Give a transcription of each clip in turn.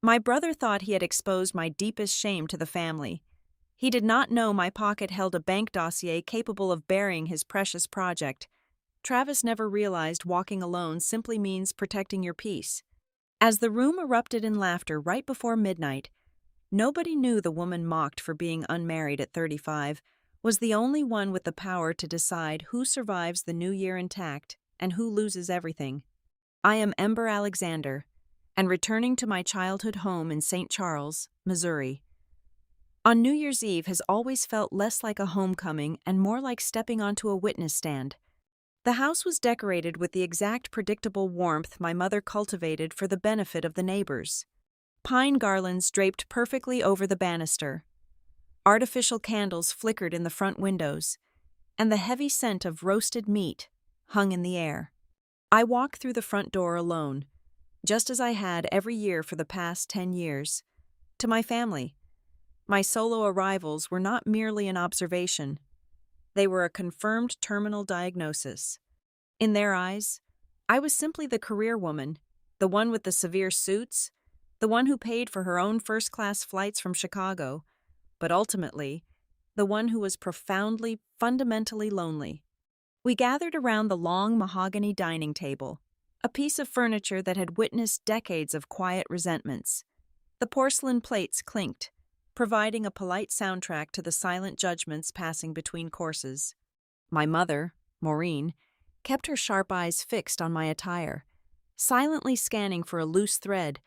My brother thought he had exposed my deepest shame to the family. He did not know my pocket held a bank dossier capable of burying his precious project. Travis never realized walking alone simply means protecting your peace. As the room erupted in laughter right before midnight, nobody knew the woman mocked for being unmarried at 35 was the only one with the power to decide who survives the new year intact and who loses everything. I am Ember Alexander, and returning to my childhood home in St. Charles, Missouri. On New Year's Eve has always felt less like a homecoming and more like stepping onto a witness stand. The house was decorated with the exact predictable warmth my mother cultivated for the benefit of the neighbors. Pine garlands draped perfectly over the banister. Artificial candles flickered in the front windows, and the heavy scent of roasted meat hung in the air. I walked through the front door alone, just as I had every year for the past 10 years, to my family. My solo arrivals were not merely an observation. They were a confirmed terminal diagnosis. In their eyes, I was simply the career woman, the one with the severe suits, the one who paid for her own first-class flights from Chicago, but ultimately, the one who was profoundly, fundamentally lonely. We gathered around the long mahogany dining table, a piece of furniture that had witnessed decades of quiet resentments. The porcelain plates clinked, providing a polite soundtrack to the silent judgments passing between courses. My mother, Maureen, kept her sharp eyes fixed on my attire, silently scanning for a loose thread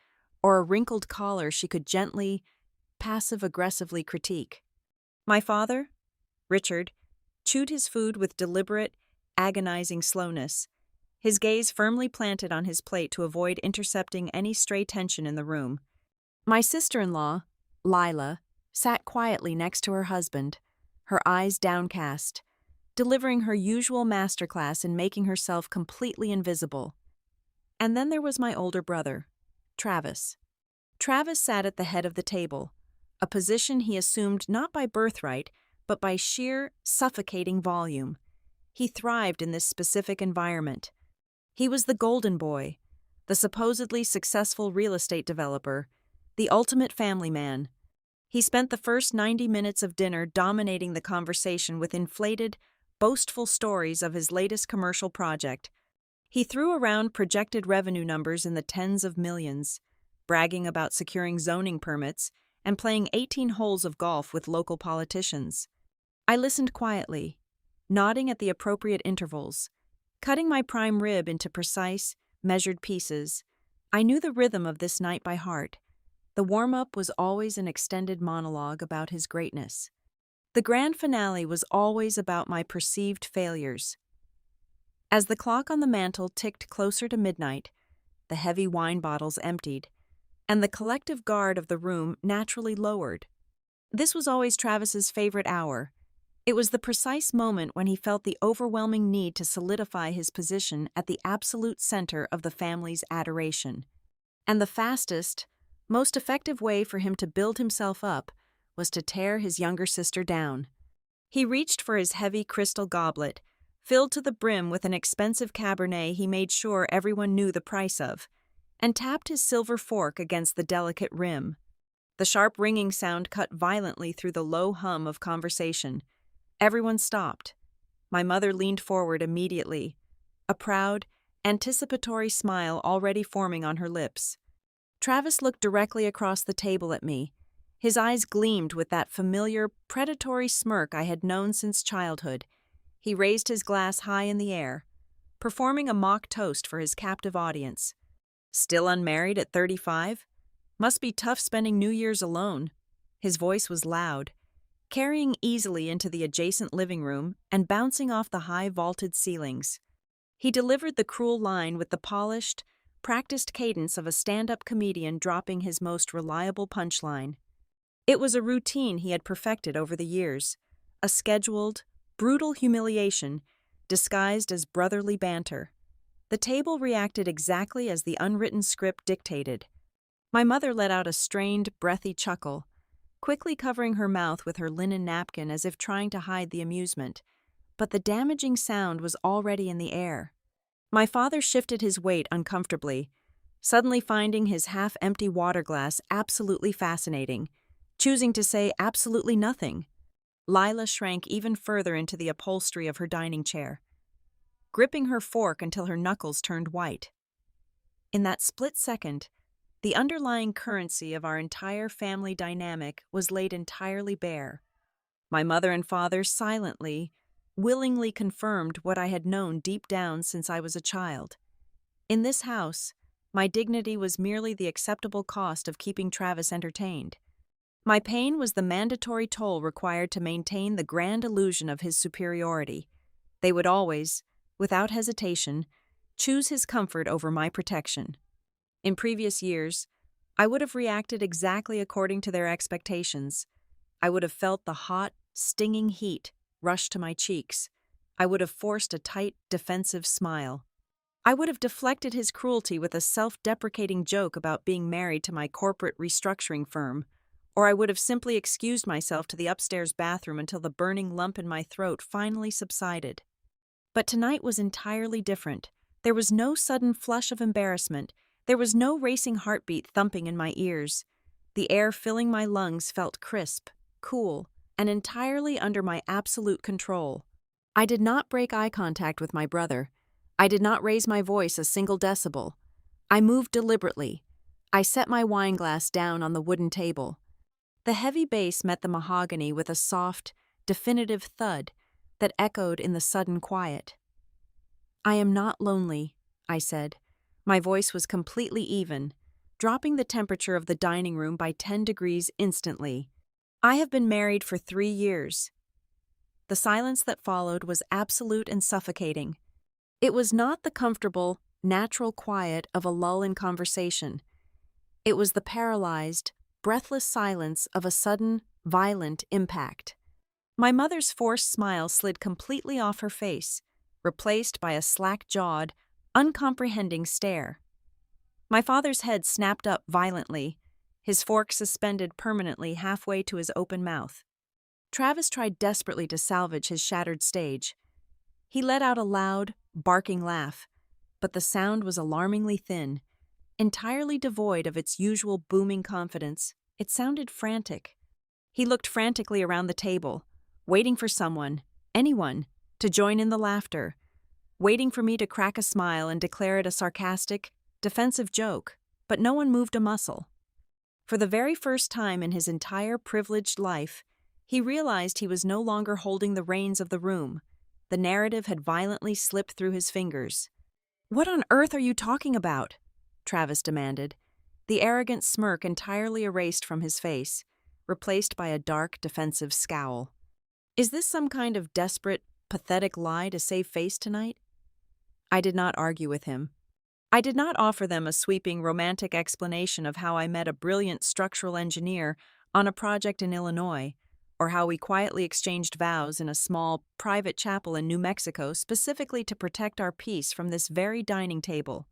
or a wrinkled collar she could gently, passive-aggressively critique. My father, Richard, chewed his food with deliberate, agonizing slowness, his gaze firmly planted on his plate to avoid intercepting any stray tension in the room. My sister-in-law, Lila, sat quietly next to her husband, her eyes downcast, delivering her usual masterclass in making herself completely invisible. And then there was my older brother, Travis. Travis sat at the head of the table, a position he assumed not by birthright, but by sheer, suffocating volume. He thrived in this specific environment. He was the golden boy, the supposedly successful real estate developer, the ultimate family man. He spent the first 90 minutes of dinner dominating the conversation with inflated, boastful stories of his latest commercial project. He threw around projected revenue numbers in the tens of millions, bragging about securing zoning permits and playing 18 holes of golf with local politicians. I listened quietly, nodding at the appropriate intervals, cutting my prime rib into precise, measured pieces. I knew the rhythm of this night by heart. The warm-up was always an extended monologue about his greatness. The grand finale was always about my perceived failures. As the clock on the mantel ticked closer to midnight, the heavy wine bottles emptied, and the collective guard of the room naturally lowered. This was always Travis's favorite hour. It was the precise moment when he felt the overwhelming need to solidify his position at the absolute center of the family's adoration. And the fastest, most effective way for him to build himself up was to tear his younger sister down. He reached for his heavy crystal goblet, filled to the brim with an expensive Cabernet he made sure everyone knew the price of, and tapped his silver fork against the delicate rim. The sharp ringing sound cut violently through the low hum of conversation. Everyone stopped. My mother leaned forward immediately, a proud, anticipatory smile already forming on her lips. Travis looked directly across the table at me. His eyes gleamed with that familiar, predatory smirk I had known since childhood. He raised his glass high in the air, performing a mock toast for his captive audience. Still unmarried at 35? Must be tough spending New Year's alone. His voice was loud, carrying easily into the adjacent living room and bouncing off the high vaulted ceilings. He delivered the cruel line with the polished, practiced cadence of a stand-up comedian dropping his most reliable punchline. It was a routine he had perfected over the years, a scheduled, brutal humiliation disguised as brotherly banter. The table reacted exactly as the unwritten script dictated. My mother let out a strained, breathy chuckle, quickly covering her mouth with her linen napkin as if trying to hide the amusement, but the damaging sound was already in the air. My father shifted his weight uncomfortably, suddenly finding his half-empty water glass absolutely fascinating, choosing to say absolutely nothing. Lila shrank even further into the upholstery of her dining chair, gripping her fork until her knuckles turned white. In that split second, the underlying currency of our entire family dynamic was laid entirely bare. My mother and father silently, willingly confirmed what I had known deep down since I was a child. In this house, my dignity was merely the acceptable cost of keeping Travis entertained. My pain was the mandatory toll required to maintain the grand illusion of his superiority. They would always, without hesitation, choose his comfort over my protection. In previous years, I would have reacted exactly according to their expectations. I would have felt the hot, stinging heat rush to my cheeks. I would have forced a tight, defensive smile. I would have deflected his cruelty with a self-deprecating joke about being married to my corporate restructuring firm, or I would have simply excused myself to the upstairs bathroom until the burning lump in my throat finally subsided. But tonight was entirely different. There was no sudden flush of embarrassment. There was no racing heartbeat thumping in my ears. The air filling my lungs felt crisp, cool, and entirely under my absolute control. I did not break eye contact with my brother. I did not raise my voice a single decibel. I moved deliberately. I set my wine glass down on the wooden table. The heavy base met the mahogany with a soft, definitive thud that echoed in the sudden quiet. "I am not lonely," I said. My voice was completely even, dropping the temperature of the dining room by 10 degrees instantly. "I have been married for 3 years." The silence that followed was absolute and suffocating. It was not the comfortable, natural quiet of a lull in conversation. It was the paralyzed, breathless silence of a sudden, violent impact. My mother's forced smile slid completely off her face, replaced by a slack-jawed, uncomprehending stare. My father's head snapped up violently, his fork suspended permanently halfway to his open mouth. Travis tried desperately to salvage his shattered stage. He let out a loud, barking laugh, but the sound was alarmingly thin, entirely devoid of its usual booming confidence. It sounded frantic. He looked frantically around the table, waiting for someone, anyone, to join in the laughter, waiting for me to crack a smile and declare it a sarcastic, defensive joke, but no one moved a muscle. For the very first time in his entire privileged life, he realized he was no longer holding the reins of the room. The narrative had violently slipped through his fingers. "What on earth are you talking about?" Travis demanded, the arrogant smirk entirely erased from his face, replaced by a dark, defensive scowl. "Is this some kind of desperate, pathetic lie to save face tonight?" I did not argue with him. I did not offer them a sweeping, romantic explanation of how I met a brilliant structural engineer on a project in Illinois, or how we quietly exchanged vows in a small, private chapel in New Mexico specifically to protect our peace from this very dining table.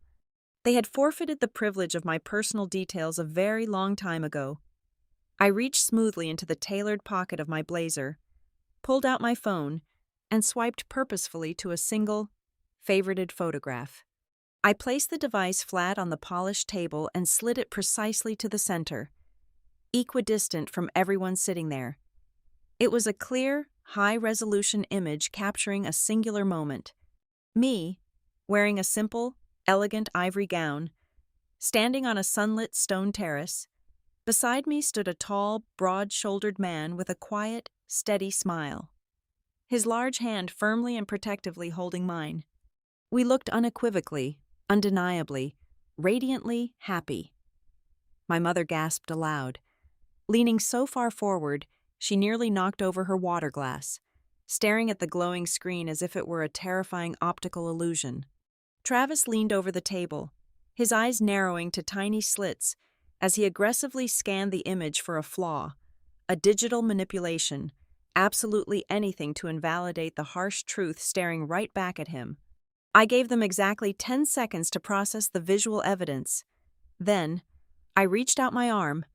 They had forfeited the privilege of my personal details a very long time ago. I reached smoothly into the tailored pocket of my blazer, pulled out my phone, and swiped purposefully to a single, favorited photograph. I placed the device flat on the polished table and slid it precisely to the center, equidistant from everyone sitting there. It was a clear, high-resolution image capturing a singular moment. Me, wearing a simple, elegant ivory gown, standing on a sunlit stone terrace. Beside me stood a tall, broad-shouldered man with a quiet, steady smile, his large hand firmly and protectively holding mine. We looked unequivocally, undeniably, radiantly happy. My mother gasped aloud. Leaning so far forward, she nearly knocked over her water glass, staring at the glowing screen as if it were a terrifying optical illusion. Travis leaned over the table, his eyes narrowing to tiny slits as he aggressively scanned the image for a flaw, a digital manipulation, absolutely anything to invalidate the harsh truth staring right back at him. I gave them exactly 10 seconds to process the visual evidence. Then, I reached out my arm,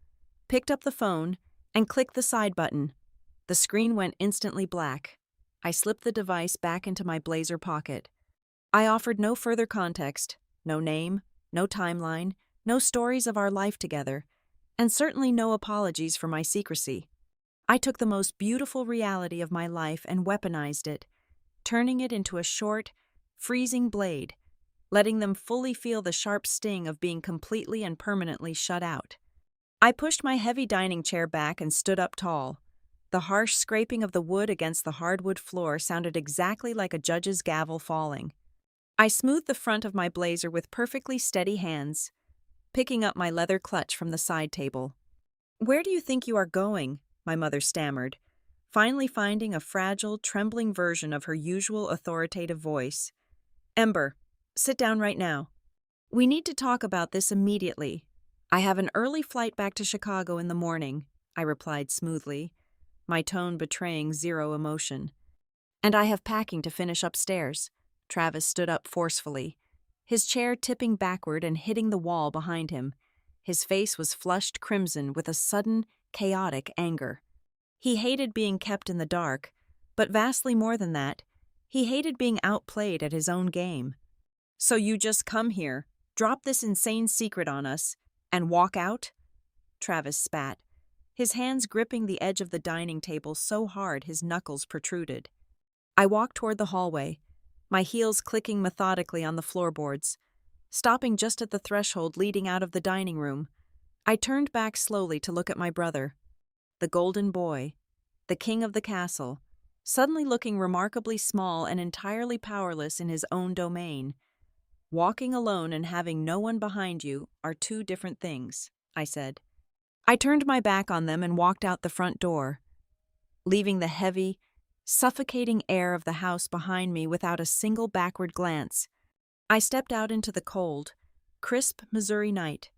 picked up the phone, and clicked the side button. The screen went instantly black. I slipped the device back into my blazer pocket. I offered no further context, no name, no timeline, no stories of our life together, and certainly no apologies for my secrecy. I took the most beautiful reality of my life and weaponized it, turning it into a short, freezing blade, letting them fully feel the sharp sting of being completely and permanently shut out. I pushed my heavy dining chair back and stood up tall. The harsh scraping of the wood against the hardwood floor sounded exactly like a judge's gavel falling. I smoothed the front of my blazer with perfectly steady hands, picking up my leather clutch from the side table. "Where do you think you are going?" my mother stammered, finally finding a fragile, trembling version of her usual authoritative voice. "Ember, sit down right now. We need to talk about this immediately. I have an early flight back to Chicago in the morning," I replied smoothly, my tone betraying zero emotion. "And I have packing to finish upstairs." Travis stood up forcefully, his chair tipping backward and hitting the wall behind him. His face was flushed crimson with a sudden, chaotic anger. He hated being kept in the dark, but vastly more than that, he hated being outplayed at his own game. "So you just come here, drop this insane secret on us, and walk out?" Travis spat, his hands gripping the edge of the dining table so hard his knuckles protruded. I walked toward the hallway, my heels clicking methodically on the floorboards. Stopping just at the threshold leading out of the dining room, I turned back slowly to look at my brother, the golden boy, the king of the castle, suddenly looking remarkably small and entirely powerless in his own domain. "Walking alone and having no one behind you are two different things," I said. I turned my back on them and walked out the front door, leaving the heavy, suffocating air of the house behind me without a single backward glance. I stepped out into the cold, crisp Missouri night,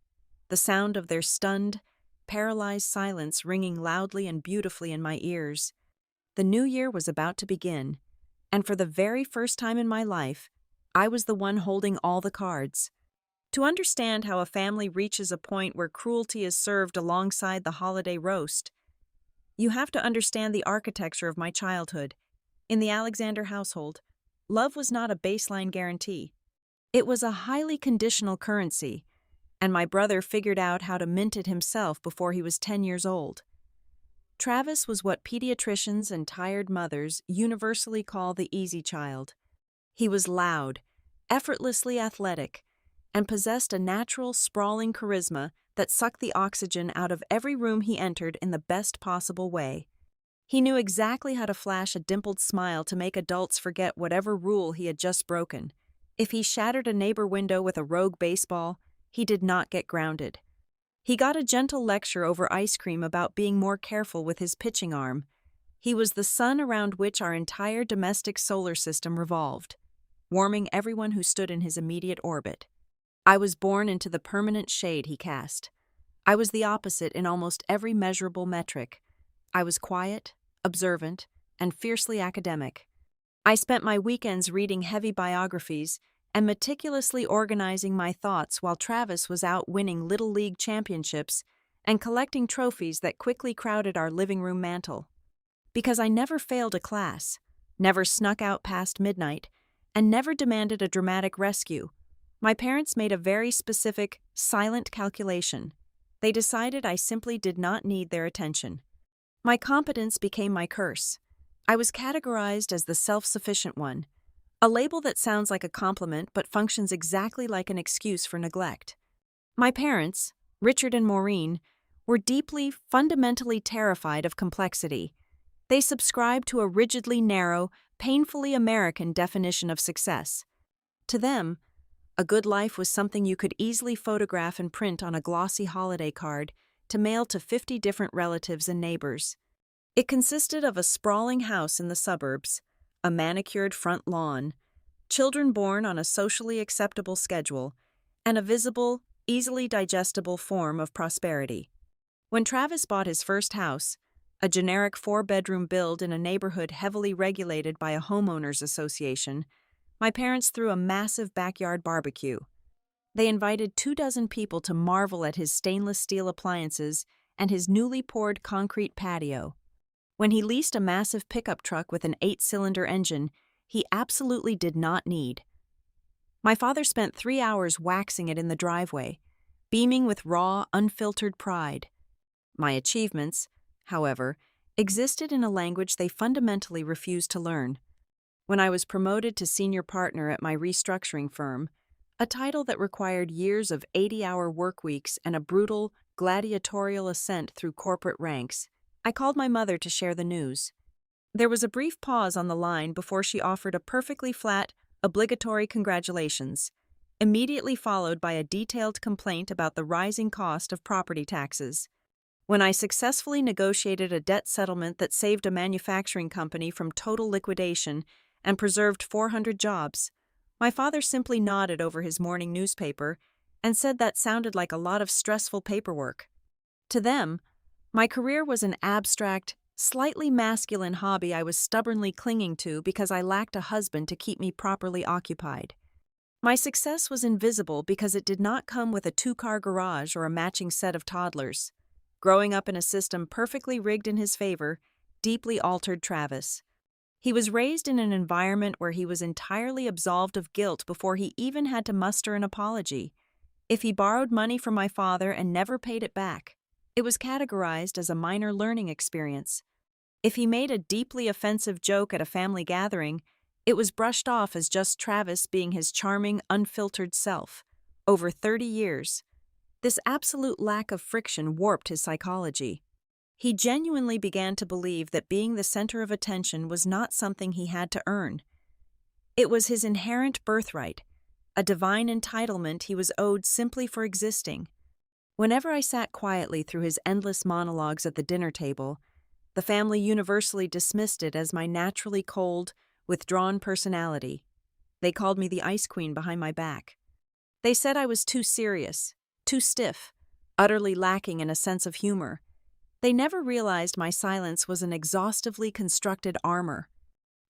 the sound of their stunned, paralyzed silence ringing loudly and beautifully in my ears. The new year was about to begin, and for the very first time in my life, I was the one holding all the cards. To understand how a family reaches a point where cruelty is served alongside the holiday roast, you have to understand the architecture of my childhood. In the Alexander household, love was not a baseline guarantee. It was a highly conditional currency, and my brother figured out how to mint it himself before he was 10 years old. Travis was what pediatricians and tired mothers universally call the easy child. He was loud, effortlessly athletic, and possessed a natural, sprawling charisma that sucked the oxygen out of every room he entered in the best possible way. He knew exactly how to flash a dimpled smile to make adults forget whatever rule he had just broken. If he shattered a neighbor window with a rogue baseball, he did not get grounded. He got a gentle lecture over ice cream about being more careful with his pitching arm. He was the sun around which our entire domestic solar system revolved, warming everyone who stood in his immediate orbit. I was born into the permanent shade he cast. I was the opposite in almost every measurable metric. I was quiet, observant, and fiercely academic. I spent my weekends reading heavy biographies and meticulously organizing my thoughts while Travis was out winning Little League championships and collecting trophies that quickly crowded our living room mantel. Because I never failed a class, never snuck out past midnight, and never demanded a dramatic rescue, my parents made a very specific, silent calculation. They decided I simply did not need their attention. My competence became my curse. I was categorized as the self-sufficient one, a label that sounds like a compliment but functions exactly like an excuse for neglect. My parents, Richard and Maureen, were deeply, fundamentally terrified of complexity. They subscribed to a rigidly narrow, painfully American definition of success. To them, a good life was something you could easily photograph and print on a glossy holiday card to mail to 50 different relatives and neighbors. It consisted of a sprawling house in the suburbs, a manicured front lawn, children born on a socially acceptable schedule, and a visible, easily digestible form of prosperity. When Travis bought his first house, a generic 4-bedroom build in a neighborhood heavily regulated by a homeowners association, my parents threw a massive backyard barbecue. They invited 24 people to marvel at his stainless steel appliances and his newly poured concrete patio. When he leased a massive pickup truck with an 8-cylinder engine he absolutely did not need. My father spent 3 hours waxing it in the driveway, beaming with raw, unfiltered pride. My achievements, however, existed in a language they fundamentally refused to learn. When I was promoted to senior partner at my restructuring firm, a title that required years of 80-hour work weeks and a brutal, gladiatorial ascent through corporate ranks, I called my mother to share the news. There was a brief pause on the line before she offered a perfectly flat, obligatory congratulations, immediately followed by a detailed complaint about the rising cost of property taxes. When I successfully negotiated a debt settlement that saved a manufacturing company from total liquidation and preserved 400 jobs, my father simply nodded over his morning newspaper and said that sounded like a lot of stressful paperwork. To them, my career was an abstract, slightly masculine hobby I was stubbornly clinging to because I lacked a husband to keep me properly occupied. My success was invisible because it did not come with a two-car garage or a matching set of toddlers. Growing up in a system perfectly rigged in his favor deeply altered Travis. He was raised in an environment where he was entirely absolved of guilt before he even had to muster an apology. If he borrowed money from my father and never paid it back, it was categorized as a minor learning experience. If he made a deeply offensive joke at a family gathering, it was brushed off as just Travis being his charming, unfiltered self. Over 30 years, this absolute lack of friction warped his psychology. He genuinely began to believe that being the center of attention was not something he had to earn. It was his inherent birthright, a divine entitlement he was owed simply for existing. Whenever I sat quietly through his endless monologues at the dinner table, the family universally dismissed it as my naturally cold, withdrawn personality. They called me the ice queen behind my back. They said I was too serious, too stiff, utterly lacking in a sense of humor. They never realized my silence was an exhaustively constructed armor.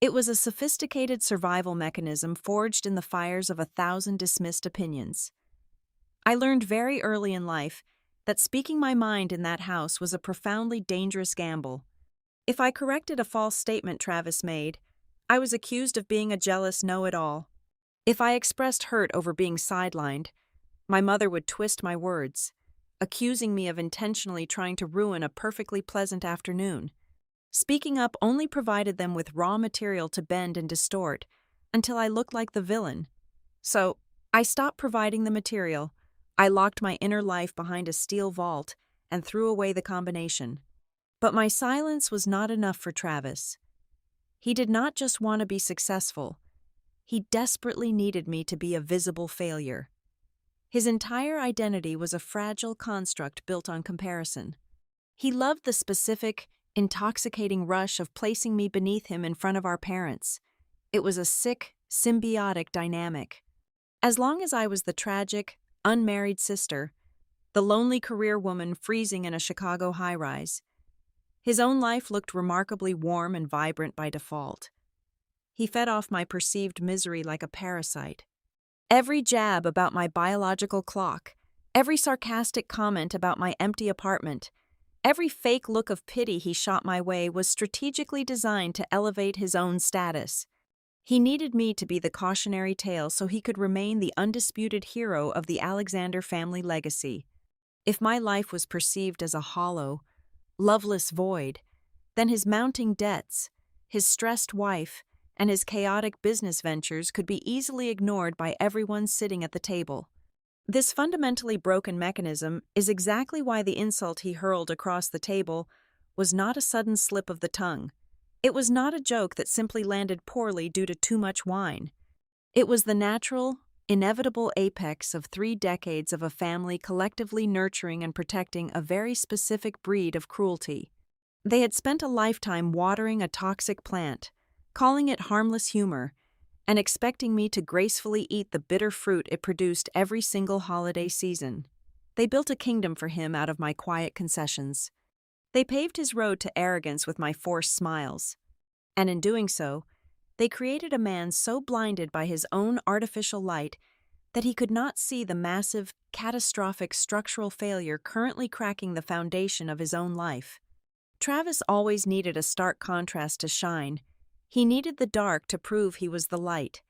It was a sophisticated survival mechanism forged in the fires of 1,000 dismissed opinions. I learned very early in life that speaking my mind in that house was a profoundly dangerous gamble. If I corrected a false statement Travis made, I was accused of being a jealous know-it-all. If I expressed hurt over being sidelined, my mother would twist my words, accusing me of intentionally trying to ruin a perfectly pleasant afternoon. Speaking up only provided them with raw material to bend and distort, until I looked like the villain. So, I stopped providing the material. I locked my inner life behind a steel vault and threw away the combination. But my silence was not enough for Travis. He did not just want to be successful. He desperately needed me to be a visible failure. His entire identity was a fragile construct built on comparison. He loved the specific, intoxicating rush of placing me beneath him in front of our parents. It was a sick, symbiotic dynamic. As long as I was the tragic, unmarried sister, the lonely career woman freezing in a Chicago high-rise, his own life looked remarkably warm and vibrant by default. He fed off my perceived misery like a parasite. Every jab about my biological clock, every sarcastic comment about my empty apartment, every fake look of pity he shot my way was strategically designed to elevate his own status. He needed me to be the cautionary tale so he could remain the undisputed hero of the Alexander family legacy. If my life was perceived as a hollow, loveless void, then his mounting debts, his stressed wife, and his chaotic business ventures could be easily ignored by everyone sitting at the table. This fundamentally broken mechanism is exactly why the insult he hurled across the table was not a sudden slip of the tongue. It was not a joke that simply landed poorly due to too much wine. It was the natural, inevitable apex of 3 decades of a family collectively nurturing and protecting a very specific breed of cruelty. They had spent a lifetime watering a toxic plant, calling it harmless humor, and expecting me to gracefully eat the bitter fruit it produced every single holiday season. They built a kingdom for him out of my quiet concessions. They paved his road to arrogance with my forced smiles. And in doing so, they created a man so blinded by his own artificial light that he could not see the massive, catastrophic structural failure currently cracking the foundation of his own life. Travis always needed a stark contrast to shine. He needed the dark to prove he was the light.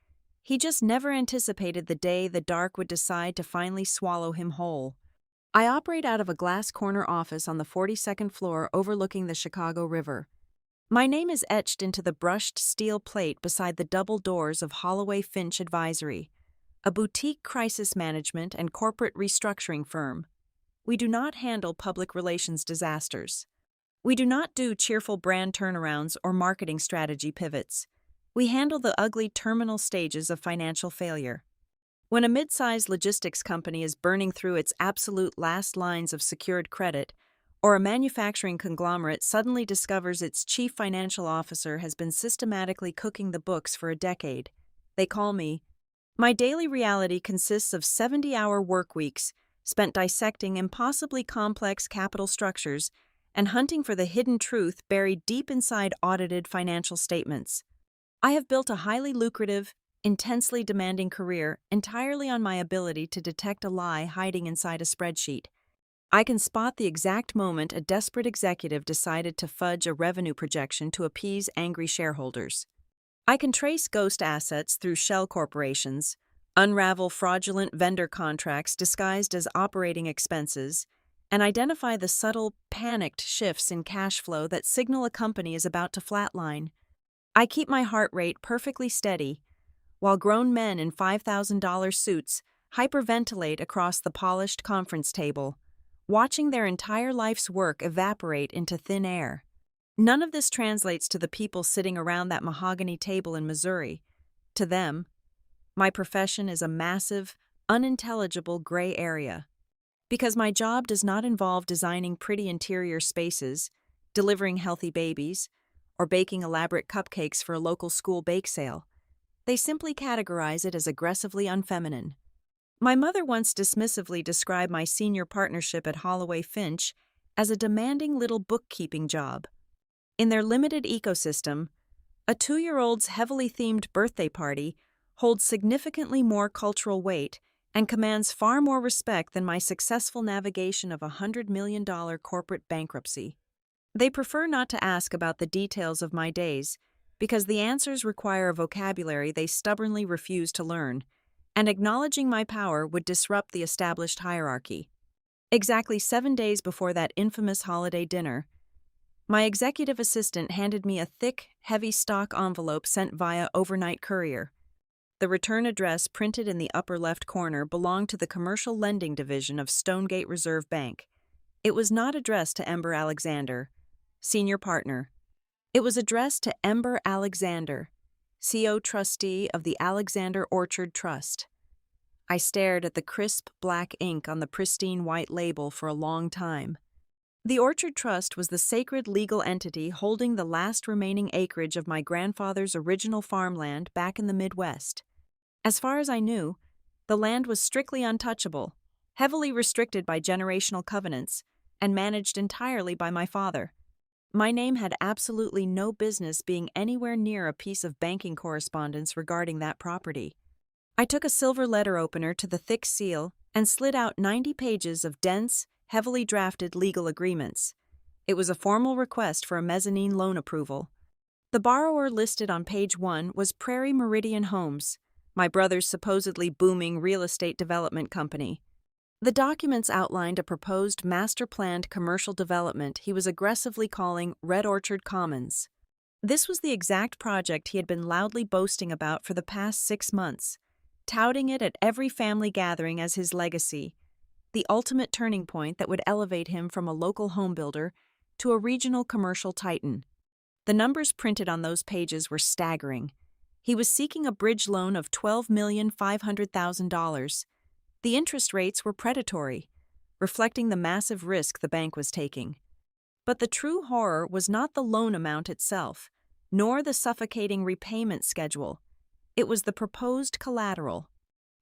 He just never anticipated the day the dark would decide to finally swallow him whole. I operate out of a glass corner office on the 42nd floor overlooking the Chicago River. My name is etched into the brushed steel plate beside the double doors of Holloway Finch Advisory, a boutique crisis management and corporate restructuring firm. We do not handle public relations disasters. We do not do cheerful brand turnarounds or marketing strategy pivots. We handle the ugly terminal stages of financial failure. When a mid-sized logistics company is burning through its absolute last lines of secured credit, or a manufacturing conglomerate suddenly discovers its chief financial officer has been systematically cooking the books for a decade, they call me. My daily reality consists of 70-hour work weeks spent dissecting impossibly complex capital structures and hunting for the hidden truth buried deep inside audited financial statements. I have built a highly lucrative, intensely demanding career entirely on my ability to detect a lie hiding inside a spreadsheet. I can spot the exact moment a desperate executive decided to fudge a revenue projection to appease angry shareholders. I can trace ghost assets through shell corporations, unravel fraudulent vendor contracts disguised as operating expenses, and identify the subtle, panicked shifts in cash flow that signal a company is about to flatline. I keep my heart rate perfectly steady, while grown men in $5,000 suits hyperventilate across the polished conference table, watching their entire life's work evaporate into thin air. None of this translates to the people sitting around that mahogany table in Missouri. To them, my profession is a massive, unintelligible gray area. Because my job does not involve designing pretty interior spaces, delivering healthy babies, or baking elaborate cupcakes for a local school bake sale. They simply categorize it as aggressively unfeminine. My mother once dismissively described my senior partnership at Holloway Finch as a demanding little bookkeeping job. In their limited ecosystem, a 2-year-old's heavily themed birthday party holds significantly more cultural weight and commands far more respect than my successful navigation of a $100 million corporate bankruptcy. They prefer not to ask about the details of my days because the answers require a vocabulary they stubbornly refuse to learn, and acknowledging my power would disrupt the established hierarchy. Exactly 7 days before that infamous holiday dinner, my executive assistant handed me a thick, heavy stock envelope sent via overnight courier. The return address printed in the upper left corner belonged to the commercial lending division of Stonegate Reserve Bank. It was not addressed to Ember Alexander, senior partner. It was addressed to Ember Alexander, CO trustee of the Alexander Orchard Trust. I stared at the crisp black ink on the pristine white label for a long time. The Orchard Trust was the sacred legal entity holding the last remaining acreage of my grandfather's original farmland back in the Midwest. As far as I knew, the land was strictly untouchable, heavily restricted by generational covenants, and managed entirely by my father. My name had absolutely no business being anywhere near a piece of banking correspondence regarding that property. I took a silver letter opener to the thick seal and slid out 90 pages of dense, heavily drafted legal agreements. It was a formal request for a mezzanine loan approval. The borrower listed on page 1 was Prairie Meridian Homes, my brother's supposedly booming real estate development company. The documents outlined a proposed master-planned commercial development he was aggressively calling Red Orchard Commons. This was the exact project he had been loudly boasting about for the past 6 months, touting it at every family gathering as his legacy, the ultimate turning point that would elevate him from a local homebuilder to a regional commercial titan. The numbers printed on those pages were staggering. He was seeking a bridge loan of $12,500,000. The interest rates were predatory, reflecting the massive risk the bank was taking. But the true horror was not the loan amount itself, nor the suffocating repayment schedule. It was the proposed collateral.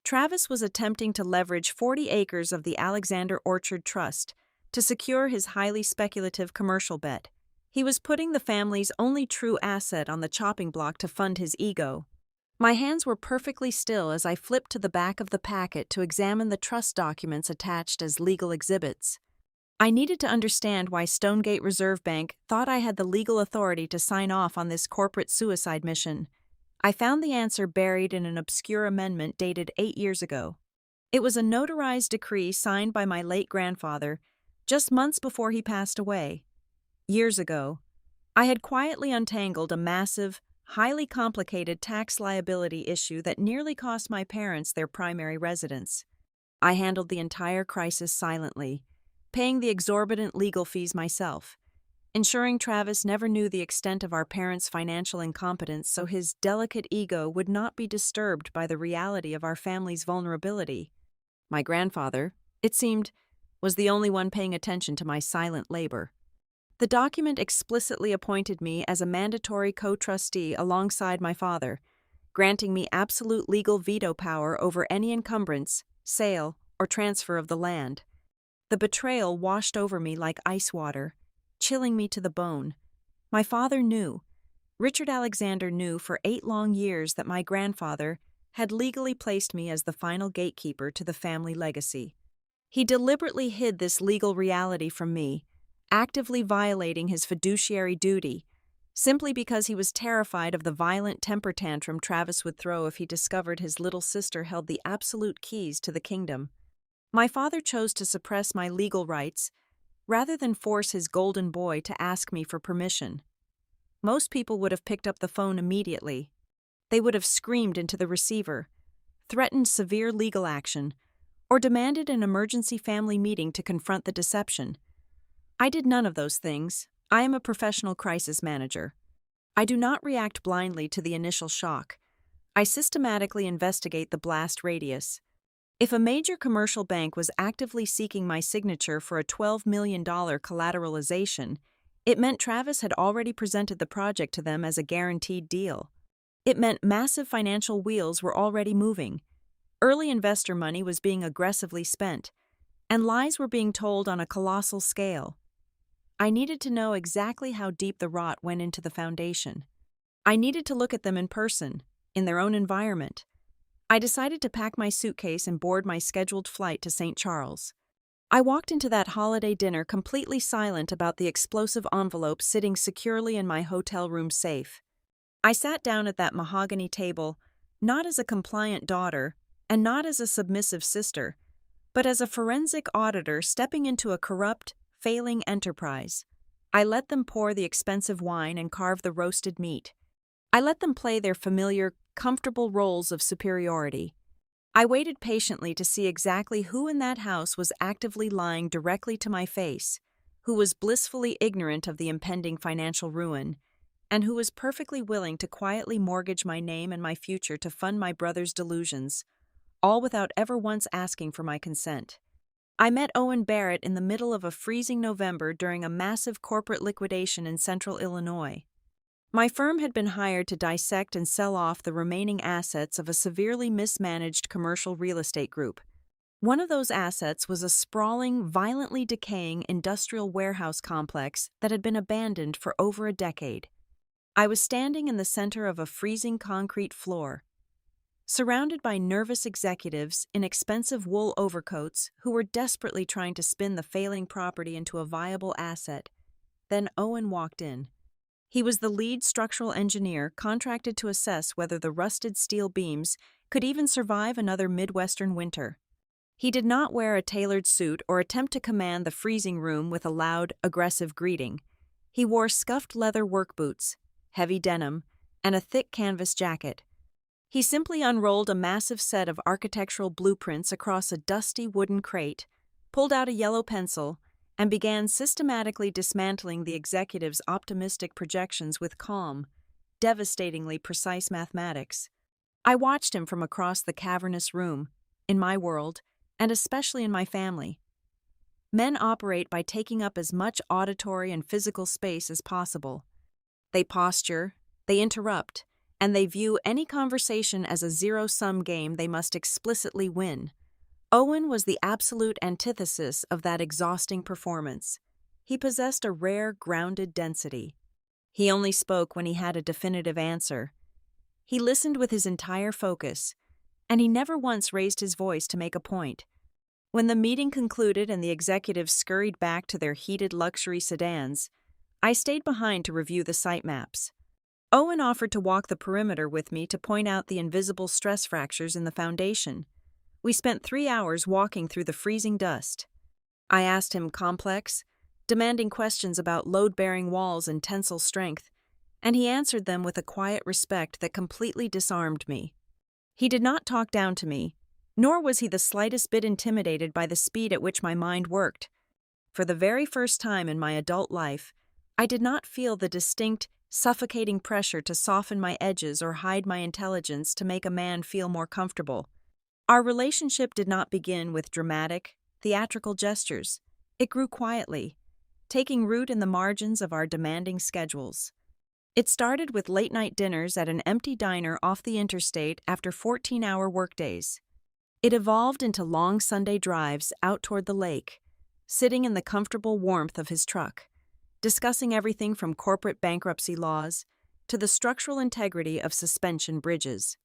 Travis was attempting to leverage 40 acres of the Alexander Orchard Trust to secure his highly speculative commercial bet. He was putting the family's only true asset on the chopping block to fund his ego. My hands were perfectly still as I flipped to the back of the packet to examine the trust documents attached as legal exhibits. I needed to understand why Stonegate Reserve Bank thought I had the legal authority to sign off on this corporate suicide mission. I found the answer buried in an obscure amendment dated 8 years ago. It was a notarized decree signed by my late grandfather just months before he passed away. Years ago, I had quietly untangled a massive, highly complicated tax liability issue that nearly cost my parents their primary residence. I handled the entire crisis silently, paying the exorbitant legal fees myself, ensuring Travis never knew the extent of our parents' financial incompetence so his delicate ego would not be disturbed by the reality of our family's vulnerability. My grandfather, it seemed, was the only one paying attention to my silent labor. The document explicitly appointed me as a mandatory co-trustee alongside my father, granting me absolute legal veto power over any encumbrance, sale, or transfer of the land. The betrayal washed over me like ice water, chilling me to the bone. My father knew, Richard Alexander knew for 8 long years that my grandfather had legally placed me as the final gatekeeper to the family legacy. He deliberately hid this legal reality from me, actively violating his fiduciary duty, simply because he was terrified of the violent temper tantrum Travis would throw if he discovered his little sister held the absolute keys to the kingdom. My father chose to suppress my legal rights rather than force his golden boy to ask me for permission. Most people would have picked up the phone immediately. They would have screamed into the receiver, threatened severe legal action, or demanded an emergency family meeting to confront the deception. I did none of those things. I am a professional crisis manager. I do not react blindly to the initial shock. I systematically investigate the blast radius. If a major commercial bank was actively seeking my signature for a $12 million collateralization, it meant Travis had already presented the project to them as a guaranteed deal. It meant massive financial wheels were already moving. Early investor money was being aggressively spent, and lies were being told on a colossal scale. I needed to know exactly how deep the rot went into the foundation. I needed to look at them in person, in their own environment. I decided to pack my suitcase and board my scheduled flight to St. Charles. I walked into that holiday dinner completely silent about the explosive envelope sitting securely in my hotel room safe. I sat down at that mahogany table, not as a compliant daughter, and not as a submissive sister, but as a forensic auditor stepping into a corrupt, failing enterprise. I let them pour the expensive wine and carve the roasted meat. I let them play their familiar, comfortable roles of superiority. I waited patiently to see exactly who in that house was actively lying directly to my face, who was blissfully ignorant of the impending financial ruin, and who was perfectly willing to quietly mortgage my name and my future to fund my brother's delusions, all without ever once asking for my consent. I met Owen Barrett in the middle of a freezing November during a massive corporate liquidation in central Illinois. My firm had been hired to dissect and sell off the remaining assets of a severely mismanaged commercial real estate group. One of those assets was a sprawling, violently decaying industrial warehouse complex that had been abandoned for over a decade. I was standing in the center of a freezing concrete floor, surrounded by nervous executives in expensive wool overcoats who were desperately trying to spin the failing property into a viable asset. Then Owen walked in. He was the lead structural engineer contracted to assess whether the rusted steel beams could even survive another Midwestern winter. He did not wear a tailored suit or attempt to command the freezing room with a loud, aggressive greeting. He wore scuffed leather work boots, heavy denim, and a thick canvas jacket. He simply unrolled a massive set of architectural blueprints across a dusty wooden crate, pulled out a yellow pencil, and began systematically dismantling the executive's optimistic projections with calm, devastatingly precise mathematics. I watched him from across the cavernous room, in my world, and especially in my family. Men operate by taking up as much auditory and physical space as possible. They posture, they interrupt, and they view any conversation as a zero-sum game they must explicitly win. Owen was the absolute antithesis of that exhausting performance. He possessed a rare, grounded density. He only spoke when he had a definitive answer. He listened with his entire focus, and he never once raised his voice to make a point. When the meeting concluded and the executives scurried back to their heated luxury sedans, I stayed behind to review the site maps. Owen offered to walk the perimeter with me to point out the invisible stress fractures in the foundation. We spent 3 hours walking through the freezing dust. I asked him complex, demanding questions about load-bearing walls and tensile strength, and he answered them with a quiet respect that completely disarmed me. He did not talk down to me, nor was he the slightest bit intimidated by the speed at which my mind worked. For the very first time in my adult life, I did not feel the distinct, suffocating pressure to soften my edges or hide my intelligence to make a man feel more comfortable. Our relationship did not begin with dramatic, theatrical gestures. It grew quietly, taking root in the margins of our demanding schedules. It started with late-night dinners at an empty diner off the interstate after 14-hour workdays. It evolved into long Sunday drives out toward the lake, sitting in the comfortable warmth of his truck, discussing everything from corporate bankruptcy laws to the structural integrity of suspension bridges.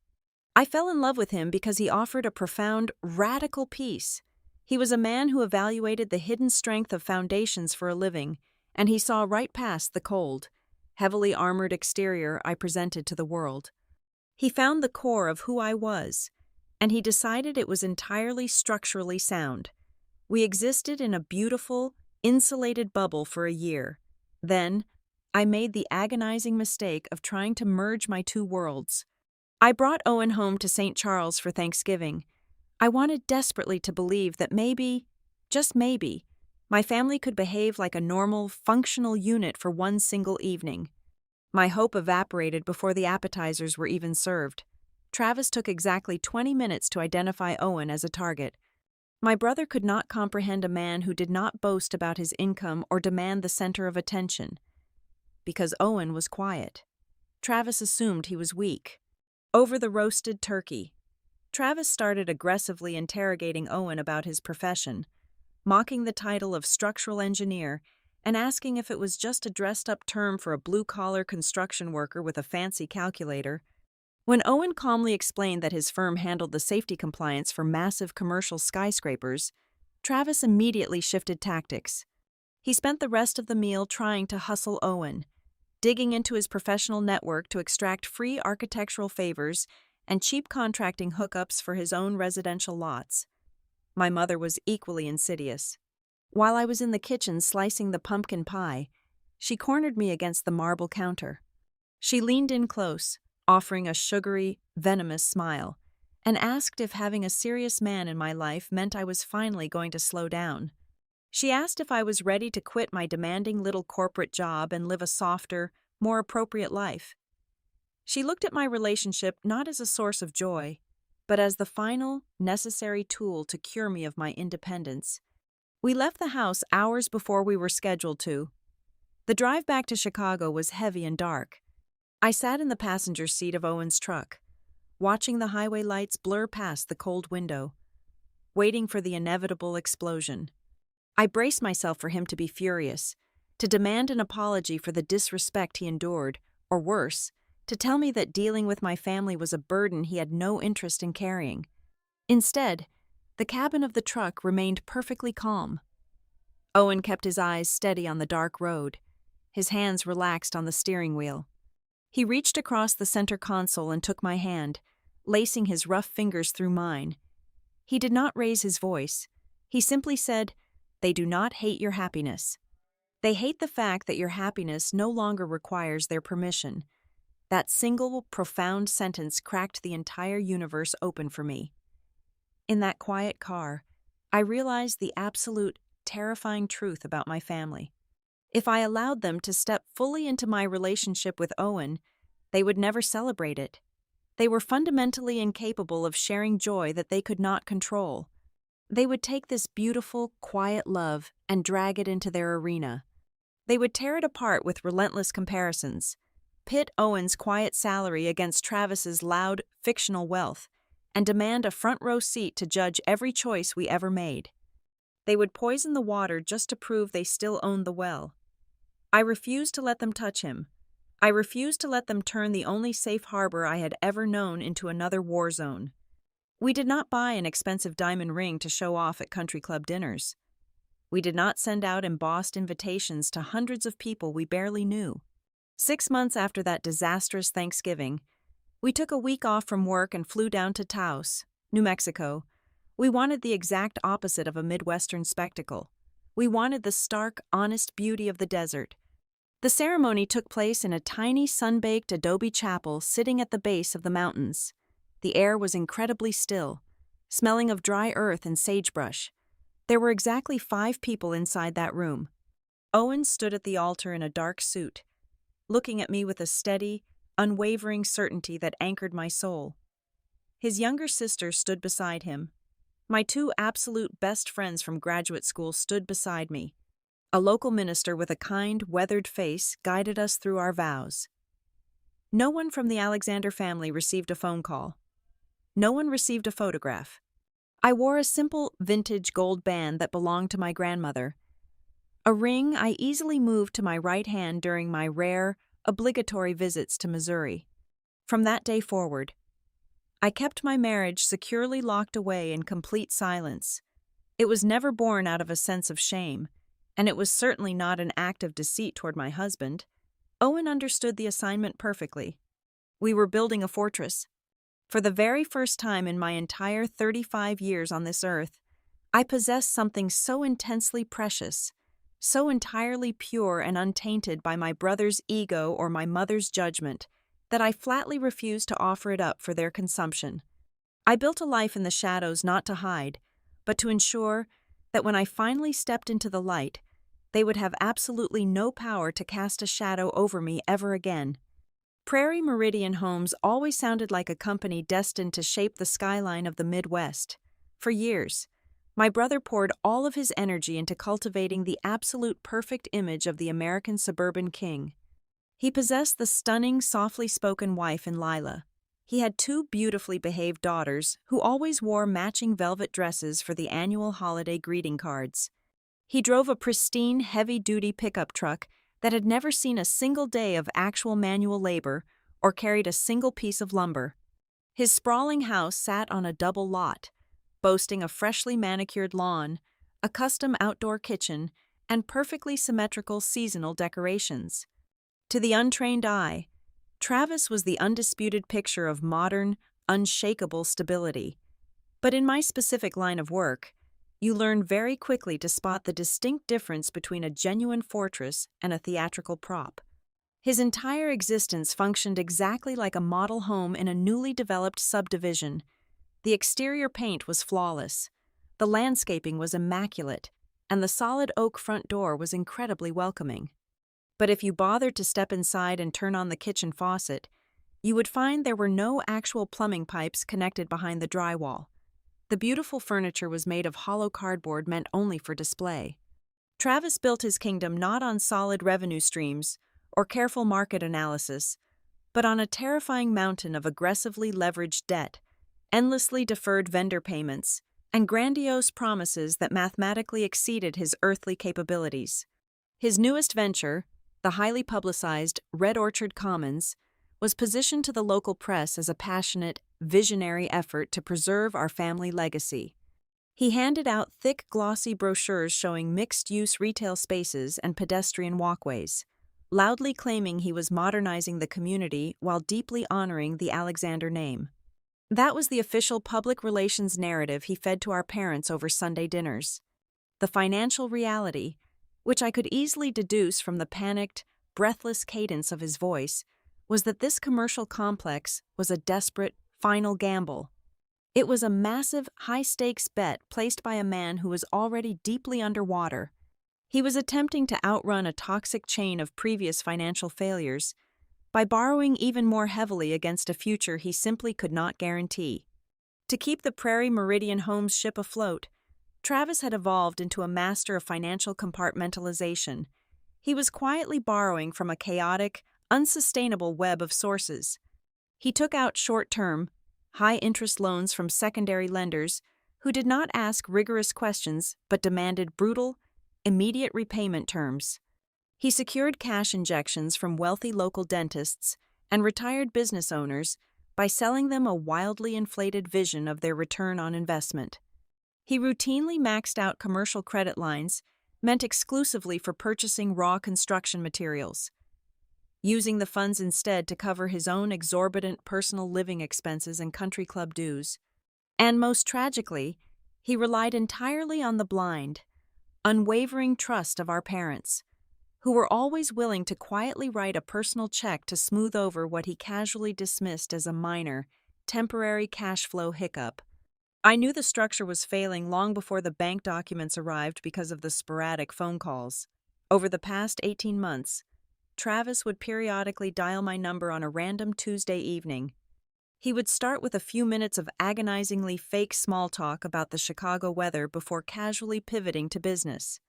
I fell in love with him because he offered a profound, radical peace. He was a man who evaluated the hidden strength of foundations for a living, and he saw right past the cold, heavily armored exterior I presented to the world. He found the core of who I was, and he decided it was entirely structurally sound. We existed in a beautiful, insulated bubble for a year. Then, I made the agonizing mistake of trying to merge my two worlds. I brought Owen home to St. Charles for Thanksgiving. I wanted desperately to believe that maybe, just maybe, my family could behave like a normal, functional unit for one single evening. My hope evaporated before the appetizers were even served. Travis took exactly 20 minutes to identify Owen as a target. My brother could not comprehend a man who did not boast about his income or demand the center of attention. Because Owen was quiet, Travis assumed he was weak. Over the roasted turkey, Travis started aggressively interrogating Owen about his profession, mocking the title of structural engineer and asking if it was just a dressed-up term for a blue-collar construction worker with a fancy calculator. When Owen calmly explained that his firm handled the safety compliance for massive commercial skyscrapers, Travis immediately shifted tactics. He spent the rest of the meal trying to hustle Owen, digging into his professional network to extract free architectural favors and cheap contracting hookups for his own residential lots. My mother was equally insidious. While I was in the kitchen slicing the pumpkin pie, she cornered me against the marble counter. She leaned in close, offering a sugary, venomous smile, and asked if having a serious man in my life meant I was finally going to slow down. She asked if I was ready to quit my demanding little corporate job and live a softer, more appropriate life. She looked at my relationship not as a source of joy, but as the final, necessary tool to cure me of my independence. We left the house hours before we were scheduled to. The drive back to Chicago was heavy and dark. I sat in the passenger seat of Owen's truck, watching the highway lights blur past the cold window, waiting for the inevitable explosion. I braced myself for him to be furious, to demand an apology for the disrespect he endured, or worse, to tell me that dealing with my family was a burden he had no interest in carrying. Instead, the cabin of the truck remained perfectly calm. Owen kept his eyes steady on the dark road, his hands relaxed on the steering wheel. He reached across the center console and took my hand, lacing his rough fingers through mine. He did not raise his voice. He simply said, "They do not hate your happiness. They hate the fact that your happiness no longer requires their permission." That single, profound sentence cracked the entire universe open for me. In that quiet car, I realized the absolute, terrifying truth about my family. If I allowed them to step fully into my relationship with Owen, they would never celebrate it. They were fundamentally incapable of sharing joy that they could not control. They would take this beautiful, quiet love and drag it into their arena. They would tear it apart with relentless comparisons, pit Owen's quiet salary against Travis's loud, fictional wealth, and demand a front-row seat to judge every choice we ever made. They would poison the water just to prove they still owned the well. I refused to let them touch him. I refused to let them turn the only safe harbor I had ever known into another war zone. We did not buy an expensive diamond ring to show off at country club dinners. We did not send out embossed invitations to hundreds of people we barely knew. 6 months after that disastrous Thanksgiving, we took a week off from work and flew down to Taos, New Mexico, We wanted the exact opposite of a Midwestern spectacle. We wanted the stark, honest beauty of the desert. The ceremony took place in a tiny sun-baked adobe chapel sitting at the base of the mountains. The air was incredibly still, smelling of dry earth and sagebrush. There were exactly 5 people inside that room. Owen stood at the altar in a dark suit, looking at me with a steady, unwavering certainty that anchored my soul. His younger sister stood beside him. My 2 absolute best friends from graduate school stood beside me. A local minister with a kind, weathered face guided us through our vows. No one from the Alexander family received a phone call. No one received a photograph. I wore a simple, vintage gold band that belonged to my grandmother. A ring I easily moved to my right hand during my rare, obligatory visits to Missouri. From that day forward, I kept my marriage securely locked away in complete silence. It was never born out of a sense of shame, and it was certainly not an act of deceit toward my husband. Owen understood the assignment perfectly. We were building a fortress. For the very first time in my entire 35 years on this earth, I possessed something so intensely precious, so entirely pure and untainted by my brother's ego or my mother's judgment, that I flatly refused to offer it up for their consumption. I built a life in the shadows not to hide, but to ensure that when I finally stepped into the light, they would have absolutely no power to cast a shadow over me ever again. Prairie Meridian Homes always sounded like a company destined to shape the skyline of the Midwest. For years, my brother poured all of his energy into cultivating the absolute perfect image of the American suburban king. He possessed the stunning, softly spoken wife in Lila. He had 2 beautifully behaved daughters who always wore matching velvet dresses for the annual holiday greeting cards. He drove a pristine, heavy-duty pickup truck that had never seen a single day of actual manual labor or carried a single piece of lumber. His sprawling house sat on a double lot, boasting a freshly manicured lawn, a custom outdoor kitchen, and perfectly symmetrical seasonal decorations. To the untrained eye, Travis was the undisputed picture of modern, unshakable stability. But in my specific line of work, you learn very quickly to spot the distinct difference between a genuine fortress and a theatrical prop. His entire existence functioned exactly like a model home in a newly developed subdivision. The exterior paint was flawless, the landscaping was immaculate, and the solid oak front door was incredibly welcoming. But if you bothered to step inside and turn on the kitchen faucet, you would find there were no actual plumbing pipes connected behind the drywall. The beautiful furniture was made of hollow cardboard meant only for display. Travis built his kingdom not on solid revenue streams or careful market analysis, but on a terrifying mountain of aggressively leveraged debt, endlessly deferred vendor payments, and grandiose promises that mathematically exceeded his earthly capabilities. His newest venture, the highly publicized Red Orchard Commons, was positioned to the local press as a passionate, visionary effort to preserve our family legacy. He handed out thick, glossy brochures showing mixed-use retail spaces and pedestrian walkways, loudly claiming he was modernizing the community while deeply honoring the Alexander name. That was the official public relations narrative he fed to our parents over Sunday dinners. The financial reality, which I could easily deduce from the panicked, breathless cadence of his voice, was that this commercial complex was a desperate, final gamble. It was a massive, high-stakes bet placed by a man who was already deeply underwater. He was attempting to outrun a toxic chain of previous financial failures by borrowing even more heavily against a future he simply could not guarantee. To keep the Prairie Meridian Homes ship afloat, Travis had evolved into a master of financial compartmentalization. He was quietly borrowing from a chaotic, unsustainable web of sources. He took out short-term, high-interest loans from secondary lenders who did not ask rigorous questions but demanded brutal, immediate repayment terms. He secured cash injections from wealthy local dentists and retired business owners by selling them a wildly inflated vision of their return on investment. He routinely maxed out commercial credit lines meant exclusively for purchasing raw construction materials, using the funds instead to cover his own exorbitant personal living expenses and country club dues. And most tragically, He relied entirely on the blind, unwavering trust of our parents, who were always willing to quietly write a personal check to smooth over what he casually dismissed as a minor, temporary cash flow hiccup. I knew the structure was failing long before the bank documents arrived because of the sporadic phone calls. Over the past 18 months, Travis would periodically dial my number on a random Tuesday evening. He would start with a few minutes of agonizingly fake small talk about the Chicago weather before casually pivoting to business.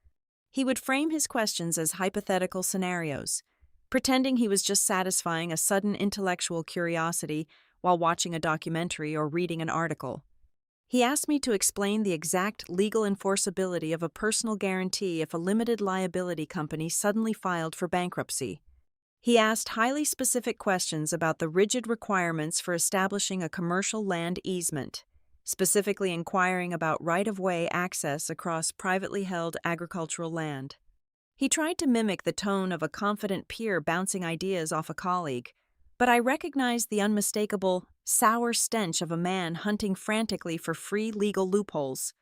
He would frame his questions as hypothetical scenarios, pretending he was just satisfying a sudden intellectual curiosity while watching a documentary or reading an article. He asked me to explain the exact legal enforceability of a personal guarantee if a limited liability company suddenly filed for bankruptcy. He asked highly specific questions about the rigid requirements for establishing a commercial land easement, specifically inquiring about right-of-way access across privately held agricultural land. He tried to mimic the tone of a confident peer bouncing ideas off a colleague, but I recognized the unmistakable, sour stench of a man hunting frantically for free legal loopholes.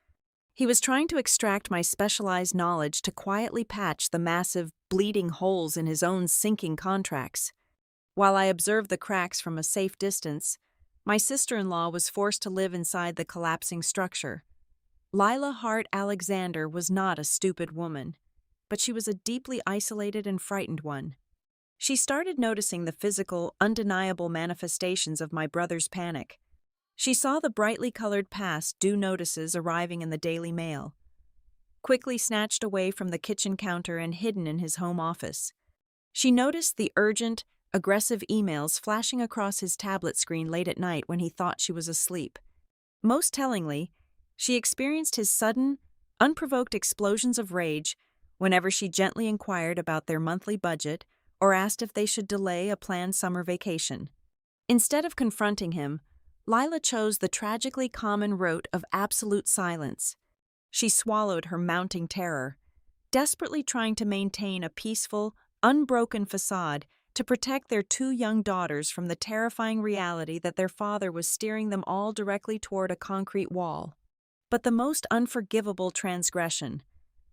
He was trying to extract my specialized knowledge to quietly patch the massive, bleeding holes in his own sinking contracts. While I observed the cracks from a safe distance, my sister-in-law was forced to live inside the collapsing structure. Lila Hart Alexander was not a stupid woman, but she was a deeply isolated and frightened one. She started noticing the physical, undeniable manifestations of my brother's panic. She saw the brightly colored past due notices arriving in the Daily Mail, quickly snatched away from the kitchen counter and hidden in his home office. She noticed the urgent, aggressive emails flashing across his tablet screen late at night when he thought she was asleep. Most tellingly, she experienced his sudden, unprovoked explosions of rage whenever she gently inquired about their monthly budget or asked if they should delay a planned summer vacation. Instead of confronting him, Lila chose the tragically common route of absolute silence. She swallowed her mounting terror, desperately trying to maintain a peaceful, unbroken facade to protect their two young daughters from the terrifying reality that their father was steering them all directly toward a concrete wall. But the most unforgivable transgression,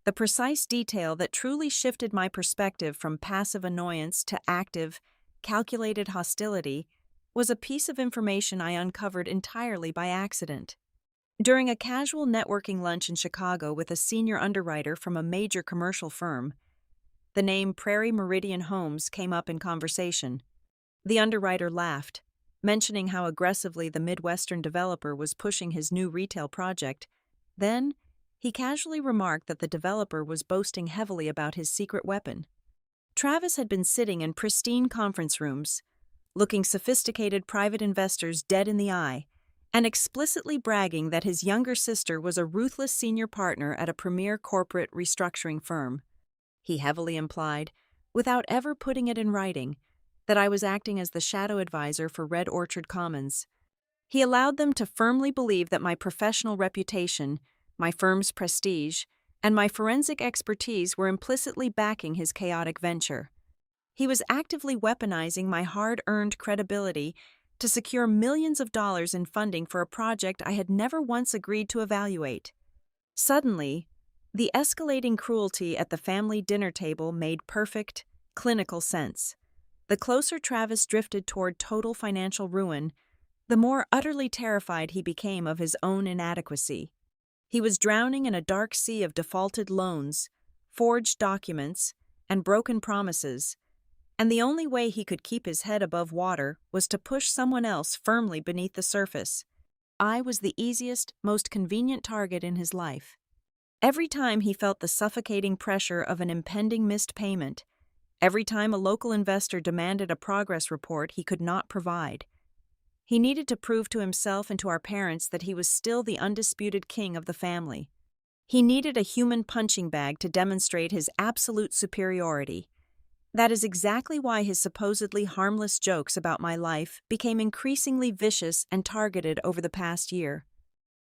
the precise detail that truly shifted my perspective from passive annoyance to active, calculated hostility, was a piece of information I uncovered entirely by accident. During a casual networking lunch in Chicago with a senior underwriter from a major commercial firm, the name Prairie Meridian Homes came up in conversation. The underwriter laughed, mentioning how aggressively the Midwestern developer was pushing his new retail project. Then, he casually remarked that the developer was boasting heavily about his secret weapon. Travis had been sitting in pristine conference rooms, looking sophisticated private investors dead in the eye, and explicitly bragging that his younger sister was a ruthless senior partner at a premier corporate restructuring firm. He heavily implied, without ever putting it in writing, that I was acting as the shadow advisor for Red Orchard Commons. He allowed them to firmly believe that my professional reputation, my firm's prestige, and my forensic expertise were implicitly backing his chaotic venture. He was actively weaponizing my hard-earned credibility to secure millions of dollars in funding for a project I had never once agreed to evaluate. Suddenly, the escalating cruelty at the family dinner table made perfect, clinical sense. The closer Travis drifted toward total financial ruin, the more utterly terrified he became of his own inadequacy. He was drowning in a dark sea of defaulted loans, forged documents, and broken promises, and the only way he could keep his head above water was to push someone else firmly beneath the surface. I was the easiest, most convenient target in his life. Every time he felt the suffocating pressure of an impending missed payment, every time a local investor demanded a progress report he could not provide, he needed to prove to himself and to our parents that he was still the undisputed king of the family. He needed a human punching bag to demonstrate his absolute superiority. That is exactly why his supposedly harmless jokes about my life became increasingly vicious and targeted over the past year.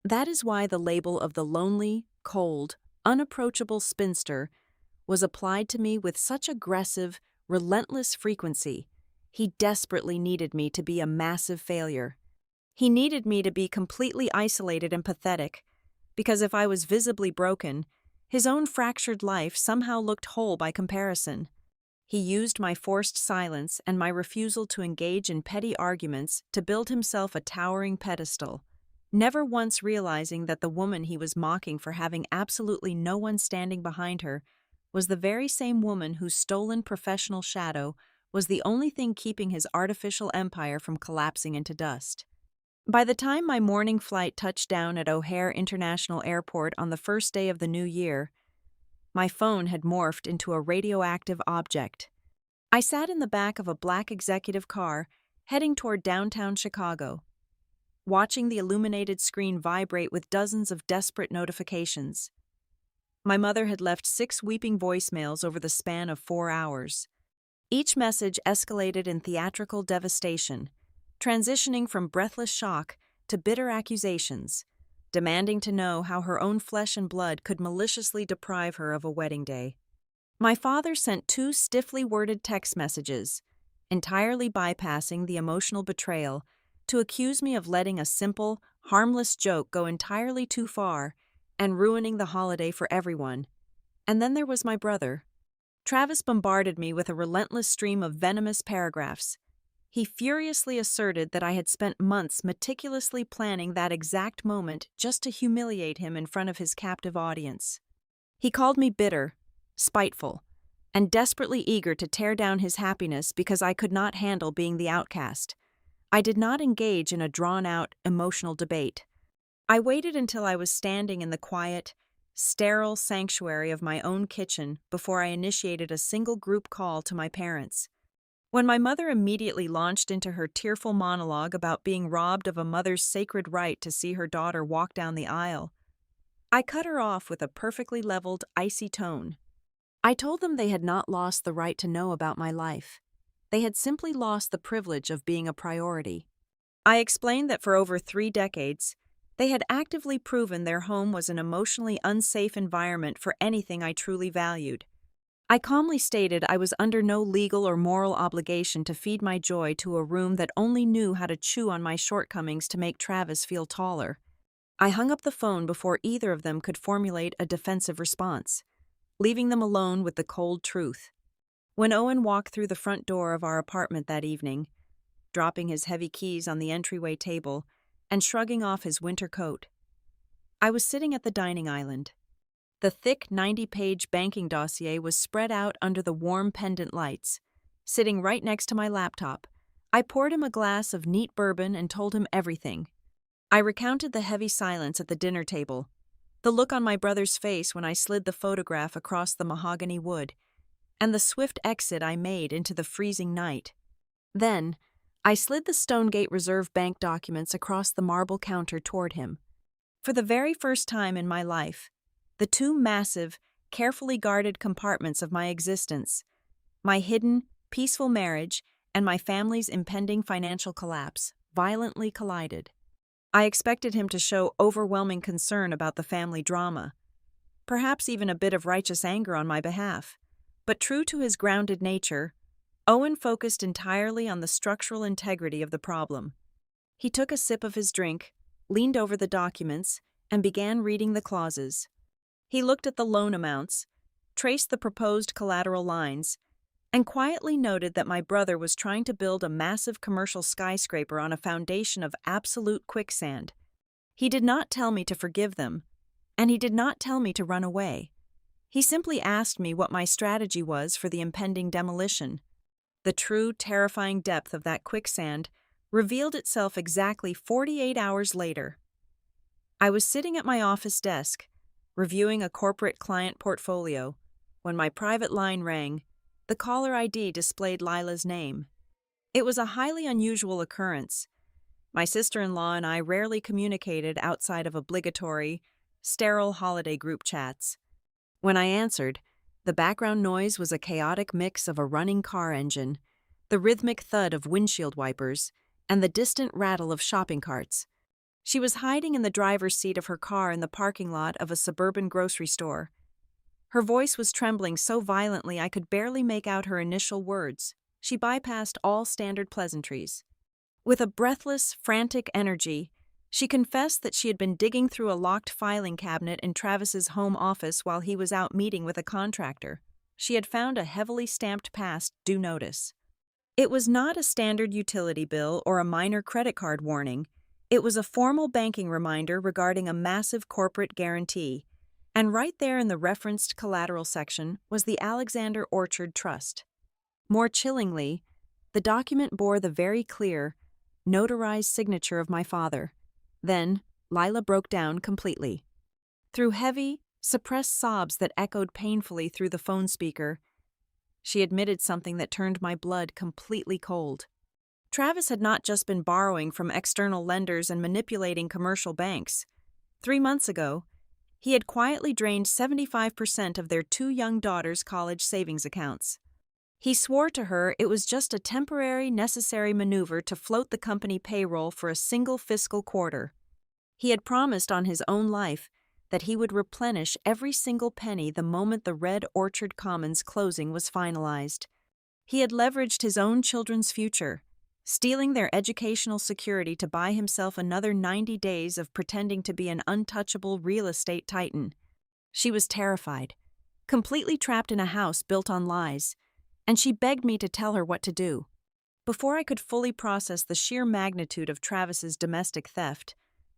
That is why the label of the lonely, cold, unapproachable spinster was applied to me with such aggressive, relentless frequency. He desperately needed me to be a massive failure. He needed me to be completely isolated and pathetic, because if I was visibly broken, his own fractured life somehow looked whole by comparison. He used my forced silence and my refusal to engage in petty arguments to build himself a towering pedestal, never once realizing that the woman he was mocking for having absolutely no one standing behind her was the very same woman whose stolen professional shadow was the only thing keeping his artificial empire from collapsing into dust. By the time my morning flight touched down at O'Hare International Airport on the first day of the new year, my phone had morphed into a radioactive object. I sat in the back of a black executive car heading toward downtown Chicago, watching the illuminated screen vibrate with dozens of desperate notifications. My mother had left 6 weeping voicemails over the span of 4 hours. Each message escalated in theatrical devastation, transitioning from breathless shock to bitter accusations, demanding to know how her own flesh and blood could maliciously deprive her of a wedding day. My father sent 2 stiffly worded text messages, entirely bypassing the emotional betrayal, to accuse me of letting a simple, harmless joke go entirely too far and ruining the holiday for everyone. And then there was my brother. Travis bombarded me with a relentless stream of venomous paragraphs. He furiously asserted that I had spent months meticulously planning that exact moment just to humiliate him in front of his captive audience. He called me bitter, spiteful, and desperately eager to tear down his happiness because I could not handle being the outcast. I did not engage in a drawn-out, emotional debate. I waited until I was standing in the quiet, sterile sanctuary of my own kitchen before I initiated a single group call to my parents. When my mother immediately launched into her tearful monologue about being robbed of a mother's sacred right to see her daughter walk down the aisle, I cut her off with a perfectly leveled, icy tone. I told them they had not lost the right to know about my life. They had simply lost the privilege of being a priority. I explained that for over 3 decades, they had actively proven their home was an emotionally unsafe environment for anything I truly valued. I calmly stated I was under no legal or moral obligation to feed my joy to a room that only knew how to chew on my shortcomings to make Travis feel taller. I hung up the phone before either of them could formulate a defensive response, leaving them alone with the cold truth. When Owen walked through the front door of our apartment that evening, dropping his heavy keys on the entryway table and shrugging off his winter coat, I was sitting at the dining island. The thick 90-page banking dossier was spread out under the warm pendant lights. Sitting right next to my laptop, I poured him a glass of neat bourbon and told him everything. I recounted the heavy silence at the dinner table, the look on my brother's face when I slid the photograph across the mahogany wood, and the swift exit I made into the freezing night. Then, I slid the Stonegate Reserve Bank documents across the marble counter toward him. For the very first time in my life, the 2 massive, carefully guarded compartments of my existence, my hidden, peaceful marriage and my family's impending financial collapse, violently collided. I expected him to show overwhelming concern about the family drama, perhaps even a bit of righteous anger on my behalf. But true to his grounded nature, Owen focused entirely on the structural integrity of the problem. He took a sip of his drink, leaned over the documents, and began reading the clauses. He looked at the loan amounts, traced the proposed collateral lines, and quietly noted that my brother was trying to build a massive commercial skyscraper on a foundation of absolute quicksand. He did not tell me to forgive them, and he did not tell me to run away. He simply asked me what my strategy was for the impending demolition. The true, terrifying depth of that quicksand revealed itself exactly 48 hours later. I was sitting at my office desk, reviewing a corporate client portfolio, when my private line rang. The caller ID displayed Lila's name. It was a highly unusual occurrence. My sister-in-law and I rarely communicated outside of obligatory, sterile holiday group chats. When I answered, the background noise was a chaotic mix of a running car engine, the rhythmic thud of windshield wipers, and the distant rattle of shopping carts. She was hiding in the driver's seat of her car in the parking lot of a suburban grocery store. Her voice was trembling so violently I could barely make out her initial words. She bypassed all standard pleasantries. With a breathless, frantic energy, She confessed that she had been digging through a locked filing cabinet in Travis's home office while he was out meeting with a contractor. She had found a heavily stamped past due notice. It was not a standard utility bill or a minor credit card warning. It was a formal banking reminder regarding a massive corporate guarantee. And right there in the referenced collateral section was the Alexander Orchard Trust. More chillingly, the document bore the very clear, notarized signature of my father. Then, Lila broke down completely. Through heavy, suppressed sobs that echoed painfully through the phone speaker, she admitted something that turned my blood completely cold. Travis had not just been borrowing from external lenders and manipulating commercial banks. 3 months ago, he had quietly drained 75% of their 2 young daughters' college savings accounts. He swore to her it was just a temporary, necessary maneuver to float the company payroll for a single fiscal quarter. He had promised on his own life that he would replenish every single penny the moment the Red Orchard Commons closing was finalized. He had leveraged his own children's future, stealing their educational security to buy himself another 90 days of pretending to be an untouchable real estate titan. She was terrified, completely trapped in a house built on lies, and she begged me to tell her what to do. Before I could fully process the sheer magnitude of Travis's domestic theft,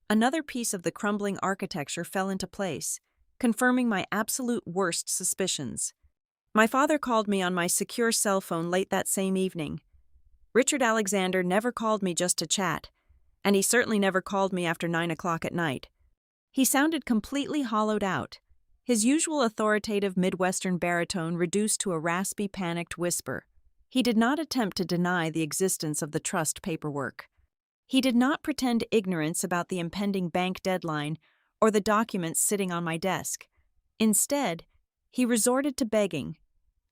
another piece of the crumbling architecture fell into place, confirming my absolute worst suspicions. My father called me on my secure cell phone late that same evening. Richard Alexander never called me just to chat, and he certainly never called me after 9 o'clock at night. He sounded completely hollowed out, his usual authoritative Midwestern baritone reduced to a raspy, panicked whisper. He did not attempt to deny the existence of the trust paperwork. He did not pretend ignorance about the impending bank deadline or the documents sitting on my desk. Instead, he resorted to begging.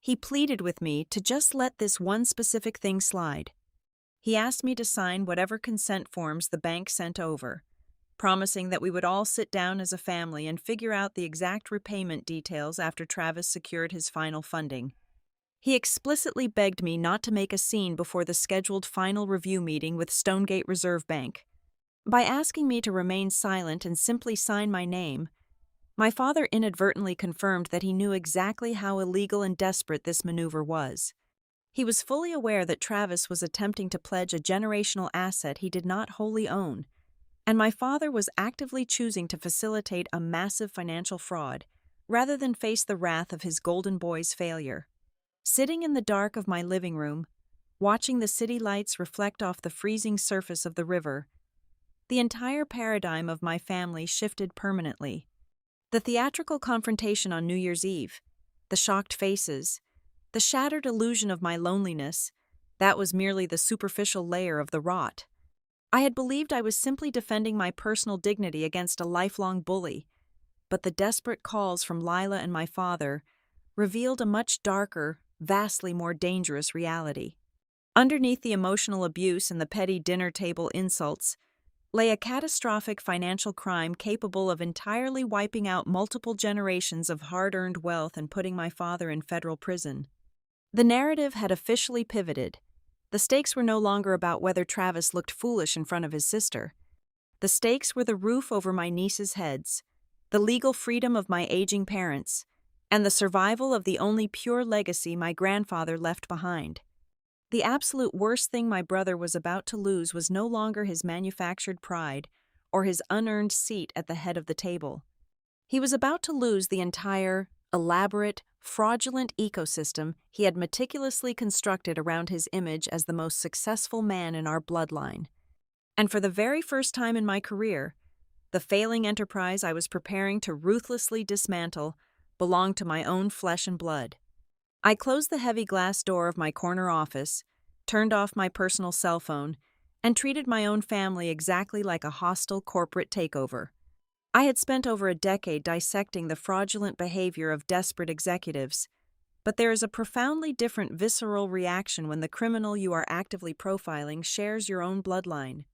He pleaded with me to just let this one specific thing slide. He asked me to sign whatever consent forms the bank sent over, promising that we would all sit down as a family and figure out the exact repayment details after Travis secured his final funding. He explicitly begged me not to make a scene before the scheduled final review meeting with Stonegate Reserve Bank. By asking me to remain silent and simply sign my name, my father inadvertently confirmed that he knew exactly how illegal and desperate this maneuver was. He was fully aware that Travis was attempting to pledge a generational asset he did not wholly own, and my father was actively choosing to facilitate a massive financial fraud rather than face the wrath of his golden boy's failure. Sitting in the dark of my living room, watching the city lights reflect off the freezing surface of the river, the entire paradigm of my family shifted permanently. The theatrical confrontation on New Year's Eve, the shocked faces, the shattered illusion of my loneliness, that was merely the superficial layer of the rot. I had believed I was simply defending my personal dignity against a lifelong bully, but the desperate calls from Lila and my father revealed a much darker, vastly more dangerous reality. Underneath the emotional abuse and the petty dinner table insults lay a catastrophic financial crime capable of entirely wiping out multiple generations of hard-earned wealth and putting my father in federal prison. The narrative had officially pivoted. The stakes were no longer about whether Travis looked foolish in front of his sister. The stakes were the roof over my nieces' heads, the legal freedom of my aging parents, and the survival of the only pure legacy my grandfather left behind. The absolute worst thing my brother was about to lose was no longer his manufactured pride or his unearned seat at the head of the table. He was about to lose the entire, elaborate, fraudulent ecosystem he had meticulously constructed around his image as the most successful man in our bloodline. And for the very first time in my career, the failing enterprise I was preparing to ruthlessly dismantle belonged to my own flesh and blood. I closed the heavy glass door of my corner office, turned off my personal cell phone, and treated my own family exactly like a hostile corporate takeover. I had spent over a decade dissecting the fraudulent behavior of desperate executives, but there is a profoundly different visceral reaction when the criminal you are actively profiling shares your own bloodline.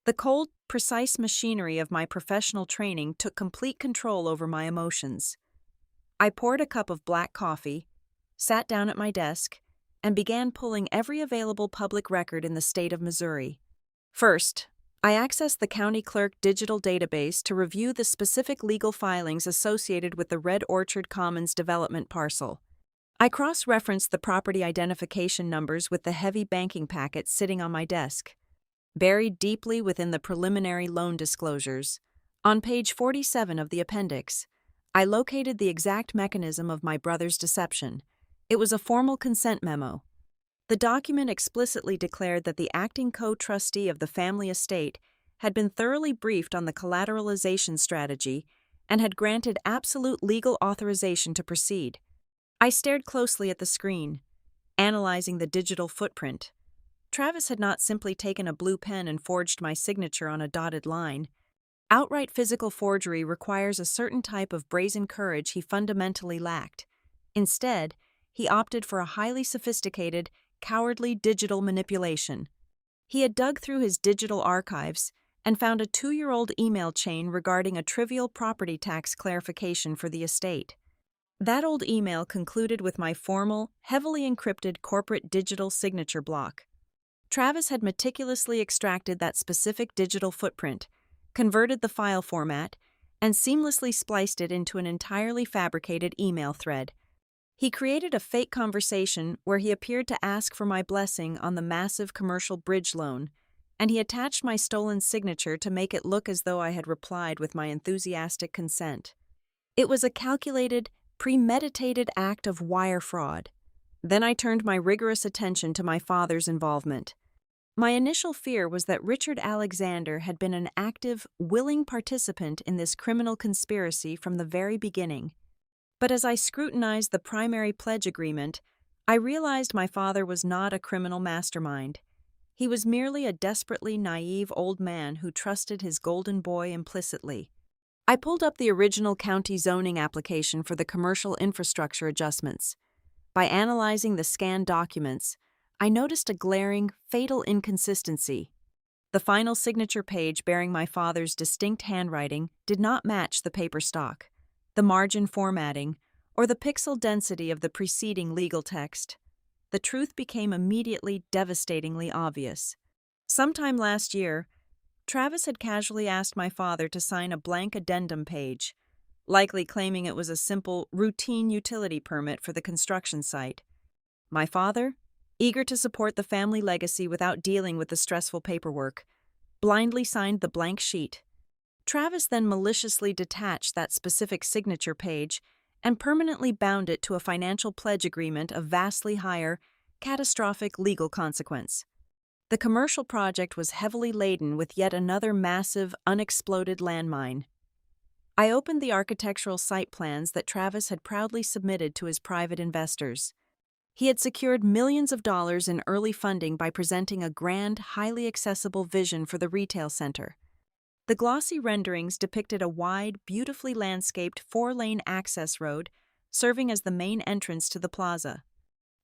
The cold, precise machinery of my professional training took complete control over my emotions. I poured a cup of black coffee, sat down at my desk, and began pulling every available public record in the state of Missouri. First, I accessed the county clerk digital database to review the specific legal filings associated with the Red Orchard Commons development parcel. I cross-referenced the property identification numbers with the heavy banking packet sitting on my desk. Buried deeply within the preliminary loan disclosures, on page 47 of the appendix, I located the exact mechanism of my brother's deception. It was a formal consent memo. The document explicitly declared that the acting co-trustee of the family estate had been thoroughly briefed on the collateralization strategy and had granted absolute legal authorization to proceed. I stared closely at the screen, analyzing the digital footprint. Travis had not simply taken a blue pen and forged my signature on a dotted line. Outright physical forgery requires a certain type of brazen courage he fundamentally lacked. Instead, he opted for a highly sophisticated, cowardly digital manipulation. He had dug through his digital archives and found a 2-year-old email chain regarding a trivial property tax clarification for the estate. That old email concluded with my formal, heavily encrypted corporate digital signature block. Travis had meticulously extracted that specific digital footprint, converted the file format, and seamlessly spliced it into an entirely fabricated email thread. He created a fake conversation where he appeared to ask for my blessing on the massive commercial bridge loan, and he attached my stolen signature to make it look as though I had replied with my enthusiastic consent. It was a calculated, premeditated act of wire fraud. Then I turned my rigorous attention to my father's involvement. My initial fear was that Richard Alexander had been an active, willing participant in this criminal conspiracy from the very beginning. But as I scrutinized the primary pledge agreement, I realized my father was not a criminal mastermind. He was merely a desperately naive old man who trusted his golden boy implicitly. I pulled up the original county zoning application for the commercial infrastructure adjustments. By analyzing the scanned documents, I noticed a glaring, fatal inconsistency. The final signature page bearing my father's distinct handwriting did not match the paper stock, the margin formatting, or the pixel density of the preceding legal text. The truth became immediately devastatingly obvious. Sometime last year, Travis had casually asked my father to sign a blank addendum page, likely claiming it was a simple, routine utility permit for the construction site. My father, eager to support the family legacy without dealing with the stressful paperwork, blindly signed the blank sheet. Travis then maliciously detached that specific signature page and permanently bound it to a financial pledge agreement of vastly higher, catastrophic legal consequence. The commercial project was heavily laden with yet another massive, unexploded landmine. I opened the architectural site plans that Travis had proudly submitted to his private investors. He had secured millions of dollars in early funding by presenting a grand, highly accessible vision for the retail center. The glossy renderings depicted a wide, beautifully landscaped 4-lane access road serving as the main entrance to the plaza.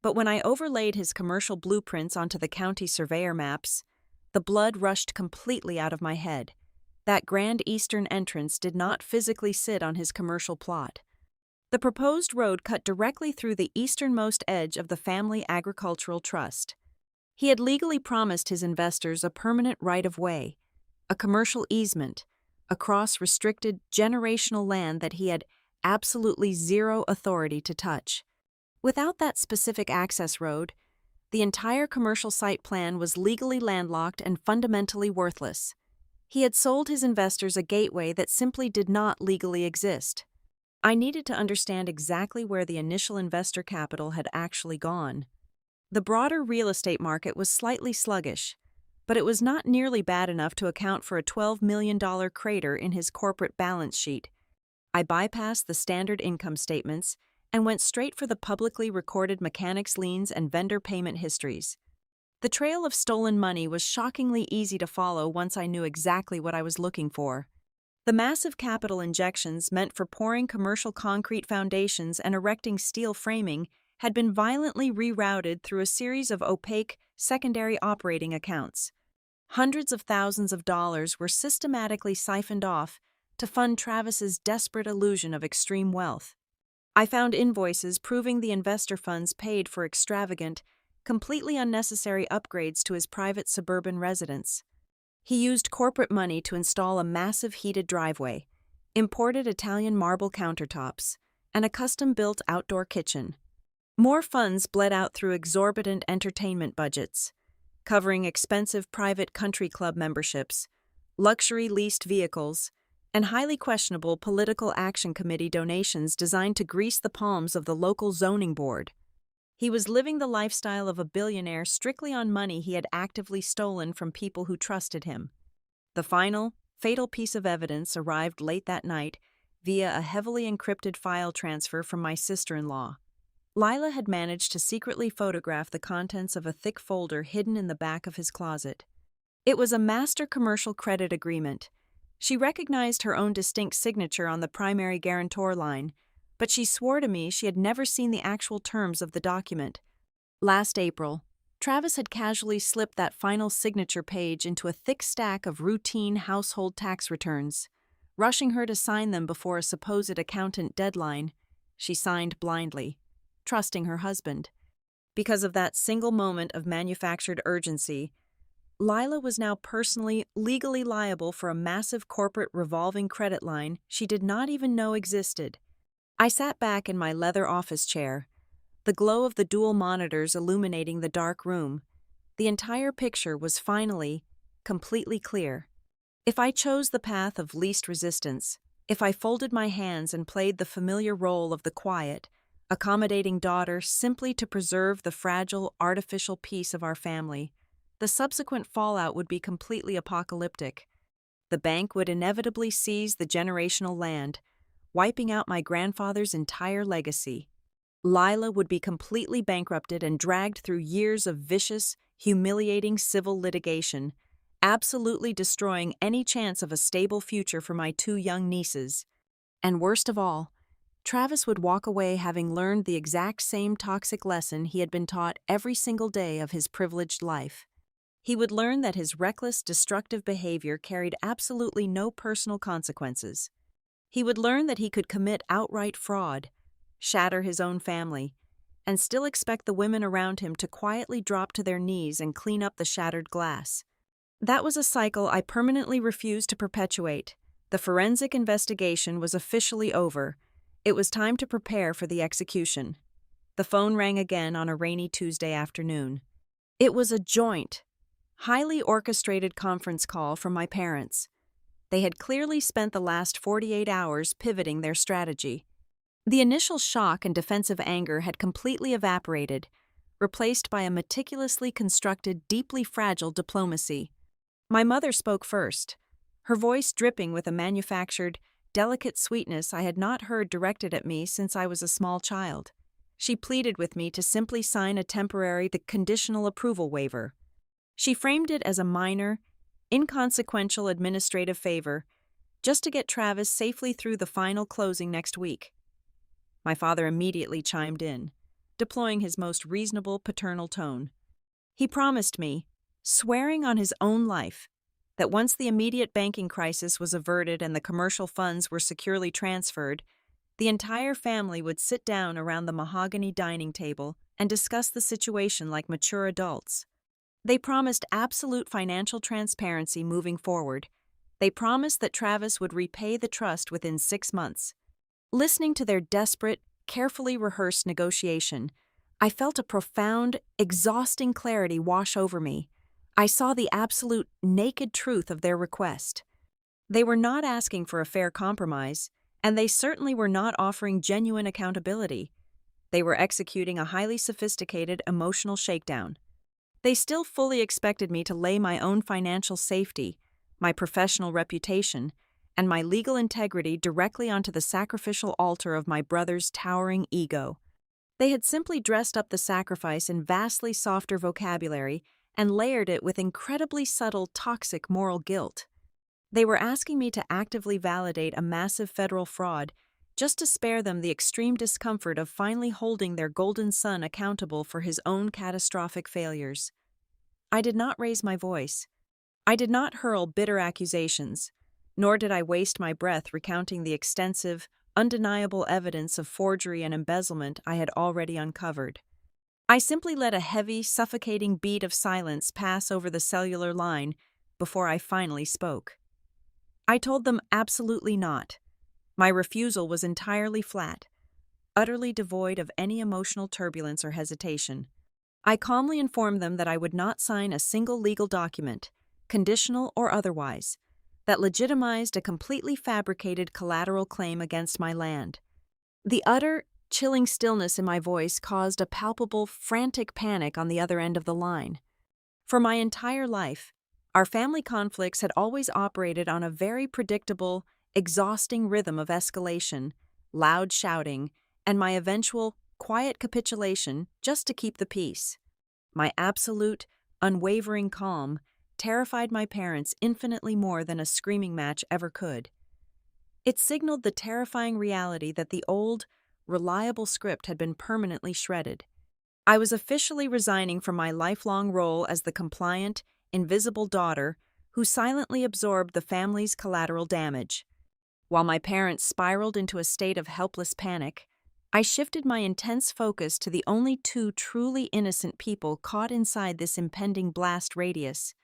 But when I overlaid his commercial blueprints onto the county surveyor maps, the blood rushed completely out of my head. That grand eastern entrance did not physically sit on his commercial plot. The proposed road cut directly through the easternmost edge of the family agricultural trust. He had legally promised his investors a permanent right-of-way, a commercial easement, across restricted generational land that he had absolutely zero authority to touch. Without that specific access road, the entire commercial site plan was legally landlocked and fundamentally worthless. He had sold his investors a gateway that simply did not legally exist. I needed to understand exactly where the initial investor capital had actually gone. The broader real estate market was slightly sluggish, but it was not nearly bad enough to account for a $12 million crater in his corporate balance sheet. I bypassed the standard income statements and went straight for the publicly recorded mechanics liens and vendor payment histories. The trail of stolen money was shockingly easy to follow once I knew exactly what I was looking for. The massive capital injections meant for pouring commercial concrete foundations and erecting steel framing had been violently rerouted through a series of opaque, secondary operating accounts. Hundreds of thousands of dollars were systematically siphoned off to fund Travis's desperate illusion of extreme wealth. I found invoices proving the investor funds paid for extravagant, completely unnecessary upgrades to his private suburban residence. He used corporate money to install a massive heated driveway, imported Italian marble countertops, and a custom-built outdoor kitchen. More funds bled out through exorbitant entertainment budgets, covering expensive private country club memberships, luxury leased vehicles, and highly questionable political action committee donations designed to grease the palms of the local zoning board. He was living the lifestyle of a billionaire strictly on money he had actively stolen from people who trusted him. The final, fatal piece of evidence arrived late that night via a heavily encrypted file transfer from my sister-in-law. Lila had managed to secretly photograph the contents of a thick folder hidden in the back of his closet. It was a master commercial credit agreement. She recognized her own distinct signature on the primary guarantor line, but she swore to me she had never seen the actual terms of the document. Last April, Travis had casually slipped that final signature page into a thick stack of routine household tax returns. Rushing her to sign them before a supposed accountant deadline, she signed blindly, trusting her husband. Because of that single moment of manufactured urgency, Lila was now personally, legally liable for a massive corporate revolving credit line she did not even know existed. I sat back in my leather office chair, the glow of the dual monitors illuminating the dark room. The entire picture was finally, completely clear. If I chose the path of least resistance, if I folded my hands and played the familiar role of the quiet, accommodating daughter simply to preserve the fragile, artificial peace of our family, the subsequent fallout would be completely apocalyptic. The bank would inevitably seize the generational land, wiping out my grandfather's entire legacy. Lila would be completely bankrupted and dragged through years of vicious, humiliating civil litigation, absolutely destroying any chance of a stable future for my two young nieces. And worst of all, Travis would walk away having learned the exact same toxic lesson he had been taught every single day of his privileged life. He would learn that his reckless, destructive behavior carried absolutely no personal consequences. He would learn that he could commit outright fraud, shatter his own family, and still expect the women around him to quietly drop to their knees and clean up the shattered glass. That was a cycle I permanently refused to perpetuate. The forensic investigation was officially over. It was time to prepare for the execution. The phone rang again on a rainy Tuesday afternoon. It was a joint, highly orchestrated conference call from my parents. They had clearly spent the last 48 hours pivoting their strategy. The initial shock and defensive anger had completely evaporated, replaced by a meticulously constructed, deeply fragile diplomacy. My mother spoke first, her voice dripping with a manufactured, delicate sweetness I had not heard directed at me since I was a small child. She pleaded with me to simply sign a temporary, conditional approval waiver. She framed it as a minor, inconsequential administrative favor, just to get Travis safely through the final closing next week. My father immediately chimed in, deploying his most reasonable paternal tone. He promised me, swearing on his own life, that once the immediate banking crisis was averted and the commercial funds were securely transferred, the entire family would sit down around the mahogany dining table and discuss the situation like mature adults. They promised absolute financial transparency moving forward. They promised that Travis would repay the trust within 6 months. Listening to their desperate, carefully rehearsed negotiation, I felt a profound, exhausting clarity wash over me. I saw the absolute, naked truth of their request. They were not asking for a fair compromise, and they certainly were not offering genuine accountability. They were executing a highly sophisticated emotional shakedown. They still fully expected me to lay my own financial safety, my professional reputation, and my legal integrity directly onto the sacrificial altar of my brother's towering ego. They had simply dressed up the sacrifice in vastly softer vocabulary and layered it with incredibly subtle, toxic moral guilt. They were asking me to actively validate a massive federal fraud just to spare them the extreme discomfort of finally holding their golden son accountable for his own catastrophic failures. I did not raise my voice. I did not hurl bitter accusations, nor did I waste my breath recounting the extensive, undeniable evidence of forgery and embezzlement I had already uncovered. I simply let a heavy, suffocating beat of silence pass over the cellular line, before I finally spoke. I told them absolutely not. My refusal was entirely flat, utterly devoid of any emotional turbulence or hesitation. I calmly informed them that I would not sign a single legal document, conditional or otherwise, that legitimized a completely fabricated collateral claim against my land. The utter, chilling stillness in my voice caused a palpable, frantic panic on the other end of the line. For my entire life, our family conflicts had always operated on a very predictable, exhausting rhythm of escalation, loud shouting, and my eventual, quiet capitulation just to keep the peace. My absolute, unwavering calm terrified my parents infinitely more than a screaming match ever could. It signaled the terrifying reality that the old, reliable script had been permanently shredded. I was officially resigning from my lifelong role as the compliant, invisible daughter who silently absorbed the family's collateral damage. While my parents spiraled into a state of helpless panic, I shifted my intense focus to the only two truly innocent people caught inside this impending blast radius.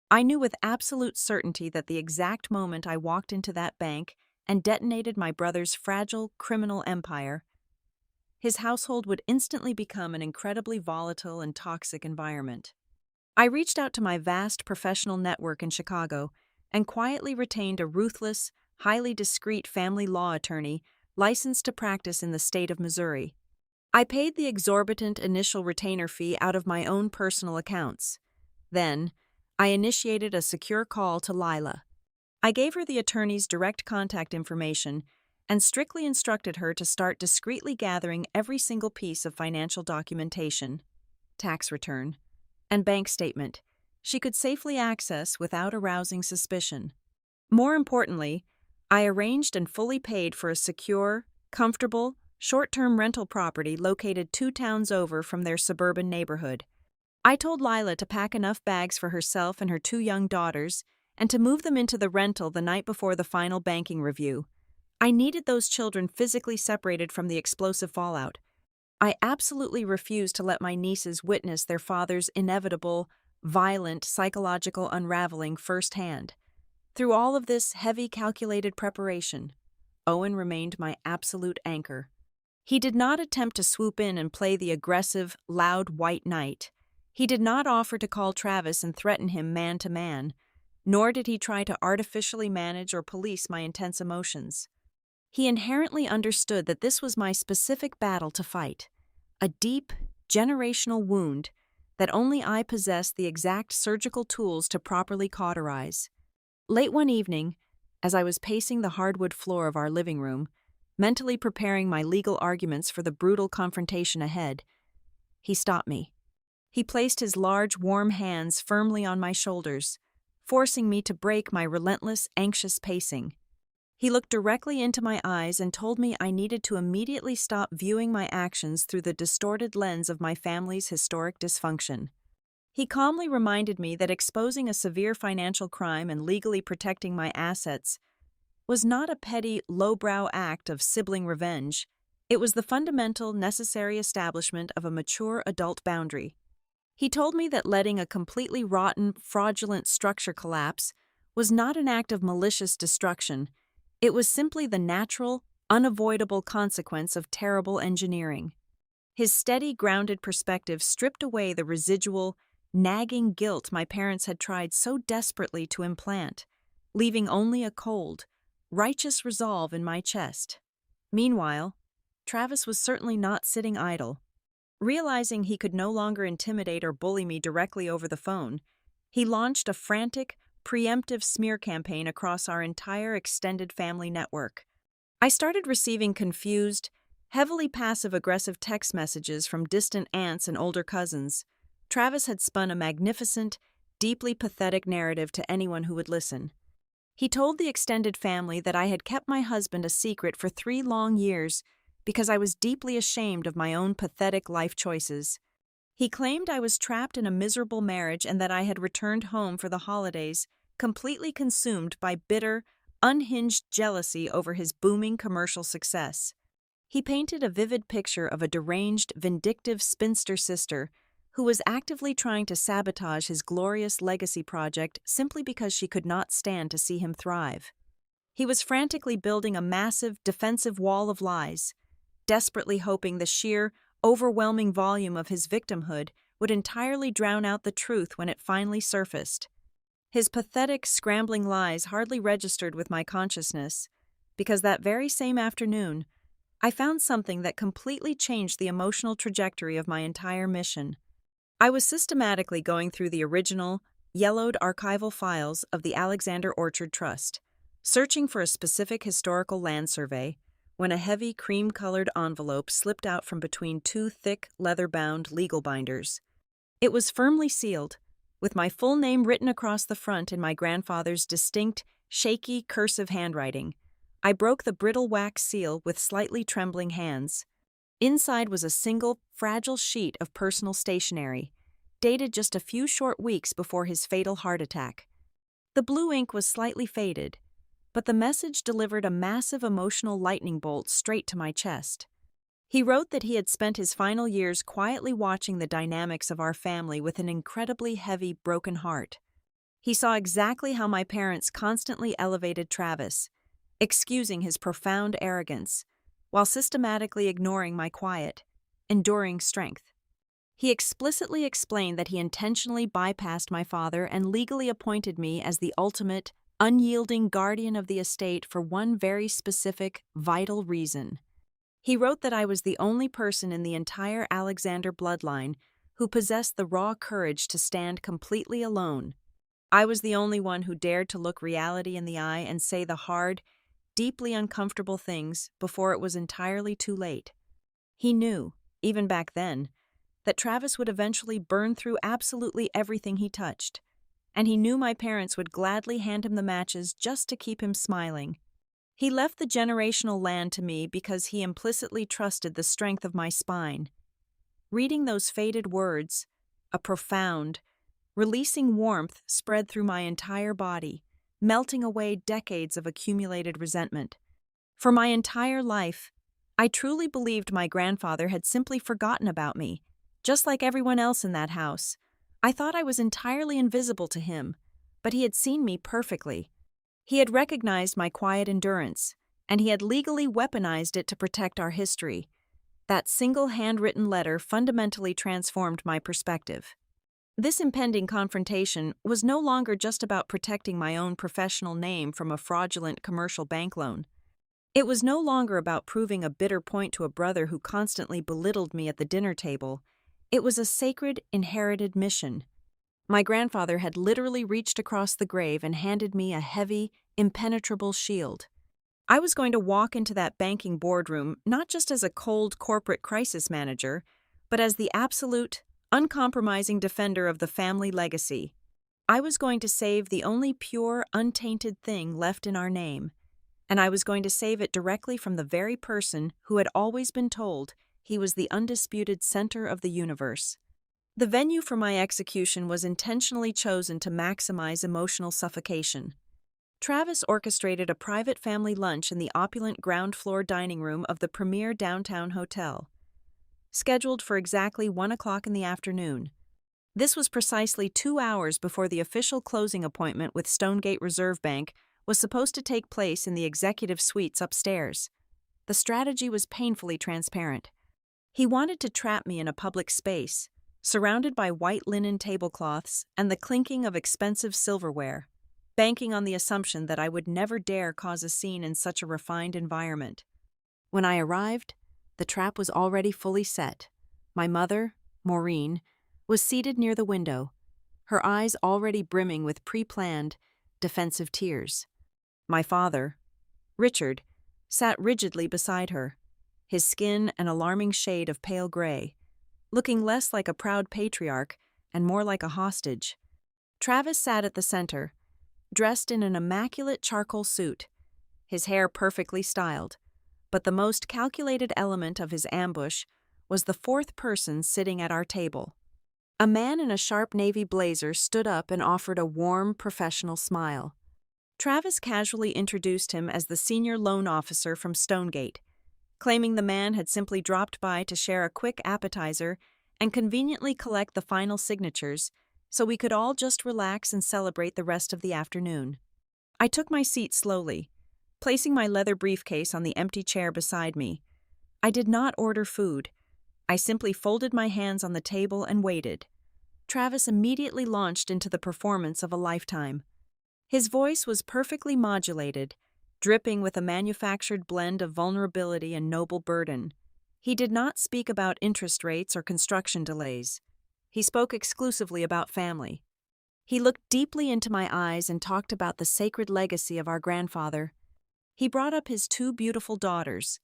I knew with absolute certainty that the exact moment I walked into that bank and detonated my brother's fragile criminal empire, his household would instantly become an incredibly volatile and toxic environment. I reached out to my vast professional network in Chicago and quietly retained a ruthless, highly discreet family law attorney licensed to practice in the state of Missouri. I paid the exorbitant initial retainer fee out of my own personal accounts. Then, I initiated a secure call to Lila. I gave her the attorney's direct contact information and strictly instructed her to start discreetly gathering every single piece of financial documentation, tax return, and bank statement she could safely access without arousing suspicion. More importantly, I arranged and fully paid for a secure, comfortable, short-term rental property located 2 towns over from their suburban neighborhood. I told Lila to pack enough bags for herself and her 2 young daughters and to move them into the rental the night before the final banking review. I needed those children physically separated from the explosive fallout. I absolutely refused to let my nieces witness their father's inevitable, violent psychological unraveling firsthand. Through all of this heavy, calculated preparation, Owen remained my absolute anchor. He did not attempt to swoop in and play the aggressive, loud white knight. He did not offer to call Travis and threaten him man to man, nor did he try to artificially manage or police my intense emotions. He inherently understood that this was my specific battle to fight, a deep, generational wound that only I possessed the exact surgical tools to properly cauterize. Late one evening, as I was pacing the hardwood floor of our living room, mentally preparing my legal arguments for the brutal confrontation ahead, he stopped me. He placed his large, warm hands firmly on my shoulders, forcing me to break my relentless, anxious pacing. He looked directly into my eyes and told me I needed to immediately stop viewing my actions through the distorted lens of my family's historic dysfunction. He calmly reminded me that exposing a severe financial crime and legally protecting my assets was not a petty, lowbrow act of sibling revenge. It was the fundamental, necessary establishment of a mature adult boundary. He told me that letting a completely rotten, fraudulent structure collapse was not an act of malicious destruction. It was simply the natural, unavoidable consequence of terrible engineering. His steady, grounded perspective stripped away the residual, nagging guilt my parents had tried so desperately to implant, leaving only a cold, righteous resolve in my chest. Meanwhile, Travis was certainly not sitting idle. Realizing he could no longer intimidate or bully me directly over the phone, he launched a frantic, preemptive smear campaign across our entire extended family network. I started receiving confused, heavily passive-aggressive text messages from distant aunts and older cousins. Travis had spun a magnificent, deeply pathetic narrative to anyone who would listen. He told the extended family that I had kept my husband a secret for 3 long years because I was deeply ashamed of my own pathetic life choices. He claimed I was trapped in a miserable marriage and that I had returned home for the holidays, completely consumed by bitter, unhinged jealousy over his booming commercial success. He painted a vivid picture of a deranged, vindictive spinster sister who was actively trying to sabotage his glorious legacy project simply because she could not stand to see him thrive. He was frantically building a massive, defensive wall of lies, desperately hoping the sheer, overwhelming volume of his victimhood would entirely drown out the truth when it finally surfaced. His pathetic, scrambling lies hardly registered with my consciousness, because that very same afternoon, I found something that completely changed the emotional trajectory of my entire mission. I was systematically going through the original, yellowed archival files of the Alexander Orchard Trust, searching for a specific historical land survey, when a heavy cream-colored envelope slipped out from between two thick, leather-bound legal binders. It was firmly sealed, with my full name written across the front in my grandfather's distinct, shaky, cursive handwriting. I broke the brittle wax seal with slightly trembling hands. Inside was a single, fragile sheet of personal stationery, dated just a few short weeks before his fatal heart attack. The blue ink was slightly faded, but the message delivered a massive emotional lightning bolt straight to my chest. He wrote that he had spent his final years quietly watching the dynamics of our family with an incredibly heavy, broken heart. He saw exactly how my parents constantly elevated Travis, excusing his profound arrogance, while systematically ignoring my quiet, enduring strength. He explicitly explained that he intentionally bypassed my father and legally appointed me as the ultimate, unyielding guardian of the estate for one very specific, vital reason. He wrote that I was the only person in the entire Alexander bloodline who possessed the raw courage to stand completely alone. I was the only one who dared to look reality in the eye and say the hard, deeply uncomfortable things before it was entirely too late. He knew, even back then, that Travis would eventually burn through absolutely everything he touched, and he knew my parents would gladly hand him the matches just to keep him smiling. He left the generational land to me because he implicitly trusted the strength of my spine. Reading those faded words, a profound, releasing warmth spread through my entire body, melting away decades of accumulated resentment. For my entire life, I truly believed my grandfather had simply forgotten about me, just like everyone else in that house. I thought I was entirely invisible to him, but he had seen me perfectly. He had recognized my quiet endurance, and he had legally weaponized it to protect our history. That single handwritten letter fundamentally transformed my perspective. This impending confrontation was no longer just about protecting my own professional name from a fraudulent commercial bank loan. It was no longer about proving a bitter point to a brother who constantly belittled me at the dinner table. It was a sacred, inherited mission. My grandfather had literally reached across the grave and handed me a heavy, impenetrable shield. I was going to walk into that banking boardroom not just as a cold corporate crisis manager, but as the absolute, uncompromising defender of the family legacy. I was going to save the only pure, untainted thing left in our name, and I was going to save it directly from the very person who had always been told he was the undisputed center of the universe. The venue for my execution was intentionally chosen to maximize emotional suffocation. Travis orchestrated a private family lunch in the opulent ground-floor dining room of the premier downtown hotel, scheduled for exactly 1 o'clock in the afternoon. This was precisely 2 hours before the official closing appointment with Stonegate Reserve Bank was supposed to take place in the executive suites upstairs. The strategy was painfully transparent. He wanted to trap me in a public space, surrounded by white linen tablecloths and the clinking of expensive silverware, banking on the assumption that I would never dare cause a scene in such a refined environment. When I arrived, the trap was already fully set. My mother, Maureen, was seated near the window, her eyes already brimming with pre-planned, defensive tears. My father, Richard, sat rigidly beside her, his skin an alarming shade of pale gray, looking less like a proud patriarch and more like a hostage. Travis sat at the center, dressed in an immaculate charcoal suit, his hair perfectly styled, but the most calculated element of his ambush was the fourth person sitting at our table. A man in a sharp navy blazer stood up and offered a warm, professional smile. Travis casually introduced him as the senior loan officer from Stonegate, claiming the man had simply dropped by to share a quick appetizer and conveniently collect the final signatures so we could all just relax and celebrate the rest of the afternoon. I took my seat slowly, placing my leather briefcase on the empty chair beside me. I did not order food. I simply folded my hands on the table and waited. Travis immediately launched into the performance of a lifetime. His voice was perfectly modulated, dripping with a manufactured blend of vulnerability and noble burden. He did not speak about interest rates or construction delays. He spoke exclusively about family. He looked deeply into my eyes and talked about the sacred legacy of our grandfather. He brought up his two beautiful daughters,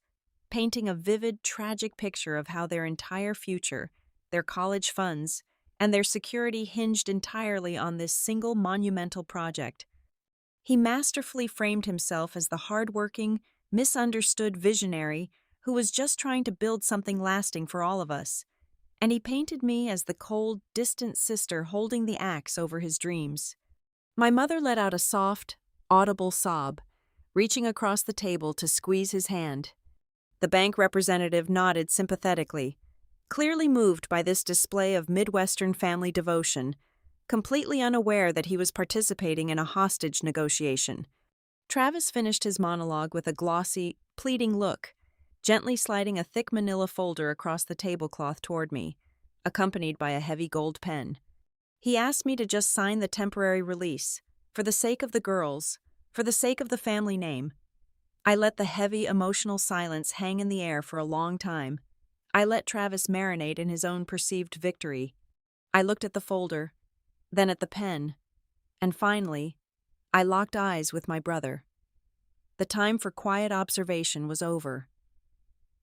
painting a vivid, tragic picture of how their entire future, their college funds, and their security hinged entirely on this single monumental project. He masterfully framed himself as the hardworking, misunderstood visionary who was just trying to build something lasting for all of us, and he painted me as the cold, distant sister holding the axe over his dreams. My mother let out a soft, audible sob, reaching across the table to squeeze his hand. The bank representative nodded sympathetically, clearly moved by this display of Midwestern family devotion, completely unaware that he was participating in a hostage negotiation. Travis finished his monologue with a glossy, pleading look, gently sliding a thick manila folder across the tablecloth toward me, accompanied by a heavy gold pen. He asked me to just sign the temporary release, for the sake of the girls, for the sake of the family name. I let the heavy, emotional silence hang in the air for a long time. I let Travis marinate in his own perceived victory. I looked at the folder, then at the pen, and finally, I locked eyes with my brother. The time for quiet observation was over.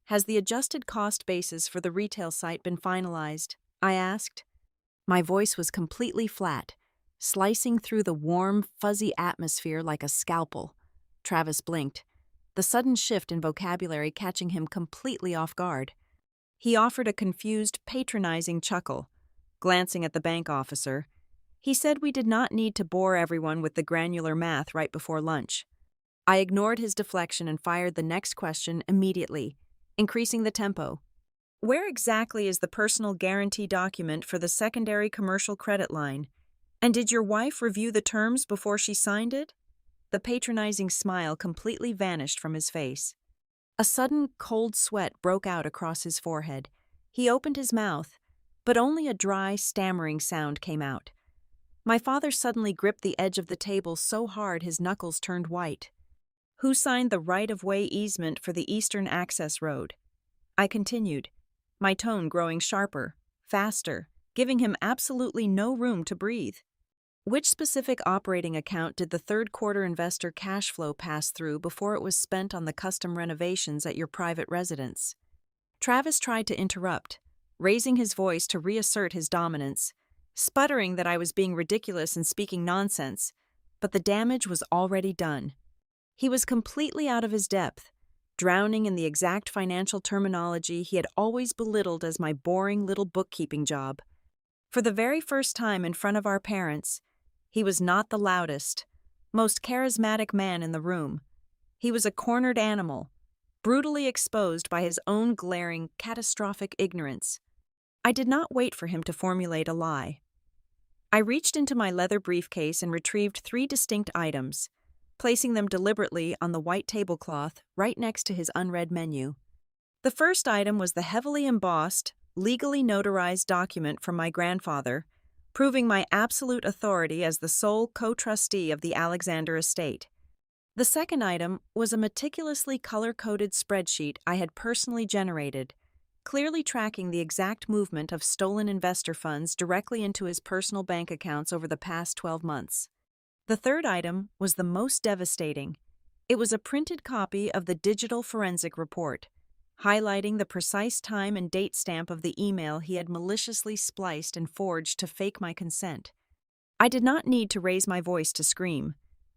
Has the adjusted cost basis for the retail site been finalized? I asked. My voice was completely flat, slicing through the warm, fuzzy atmosphere like a scalpel. Travis blinked, the sudden shift in vocabulary catching him completely off guard. He offered a confused, patronizing chuckle, glancing at the bank officer. He said we did not need to bore everyone with the granular math right before lunch. I ignored his deflection and fired the next question immediately, increasing the tempo. Where exactly is the personal guarantee document for the secondary commercial credit line? And did your wife review the terms before she signed it? The patronizing smile completely vanished from his face. A sudden cold sweat broke out across his forehead. He opened his mouth, but only a dry, stammering sound came out. My father suddenly gripped the edge of the table so hard his knuckles turned white. Who signed the right-of-way easement for the Eastern Access Road? I continued, my tone growing sharper, faster, giving him absolutely no room to breathe. Which specific operating account did the third-quarter investor cash flow pass through before it was spent on the custom renovations at your private residence? Travis tried to interrupt, raising his voice to reassert his dominance, sputtering that I was being ridiculous and speaking nonsense, but the damage was already done. He was completely out of his depth, drowning in the exact financial terminology he had always belittled as my boring little bookkeeping job. For the very first time in front of our parents, he was not the loudest, most charismatic man in the room. He was a cornered animal, brutally exposed by his own glaring, catastrophic ignorance. I did not wait for him to formulate a lie. I reached into my leather briefcase and retrieved 3 distinct items, placing them deliberately on the white tablecloth right next to his unread menu. The first item was the heavily embossed, legally notarized document from my grandfather, proving my absolute authority as the sole co-trustee of the Alexander estate. The second item was a meticulously color-coded spreadsheet I had personally generated, clearly tracking the exact movement of stolen investor funds directly into his personal bank accounts over the past 12 months. The third item was the most devastating. It was a printed copy of the digital forensic report, highlighting the precise time and date stamp of the email he had maliciously spliced and forged to fake my consent. I did not need to raise my voice to scream.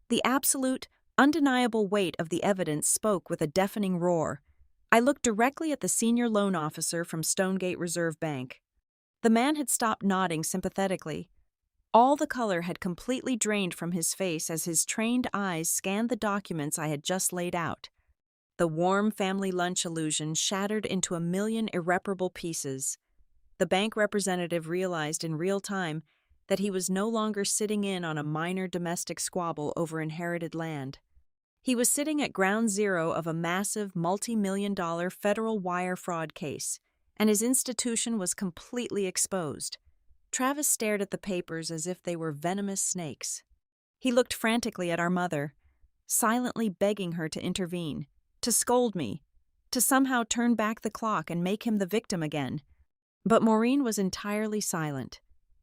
The absolute, undeniable weight of the evidence spoke with a deafening roar. I looked directly at the senior loan officer from Stonegate Reserve Bank. The man had stopped nodding sympathetically. All the color had completely drained from his face as his trained eyes scanned the documents I had just laid out. The warm family lunch illusion shattered into a million irreparable pieces. The bank representative realized in real time that he was no longer sitting in on a minor domestic squabble over inherited land. He was sitting at ground zero of a massive multi-million-dollar federal wire fraud case, and his institution was completely exposed. Travis stared at the papers as if they were venomous snakes. He looked frantically at our mother, silently begging her to intervene, to scold me, to somehow turn back the clock and make him the victim again. But Maureen was entirely silent,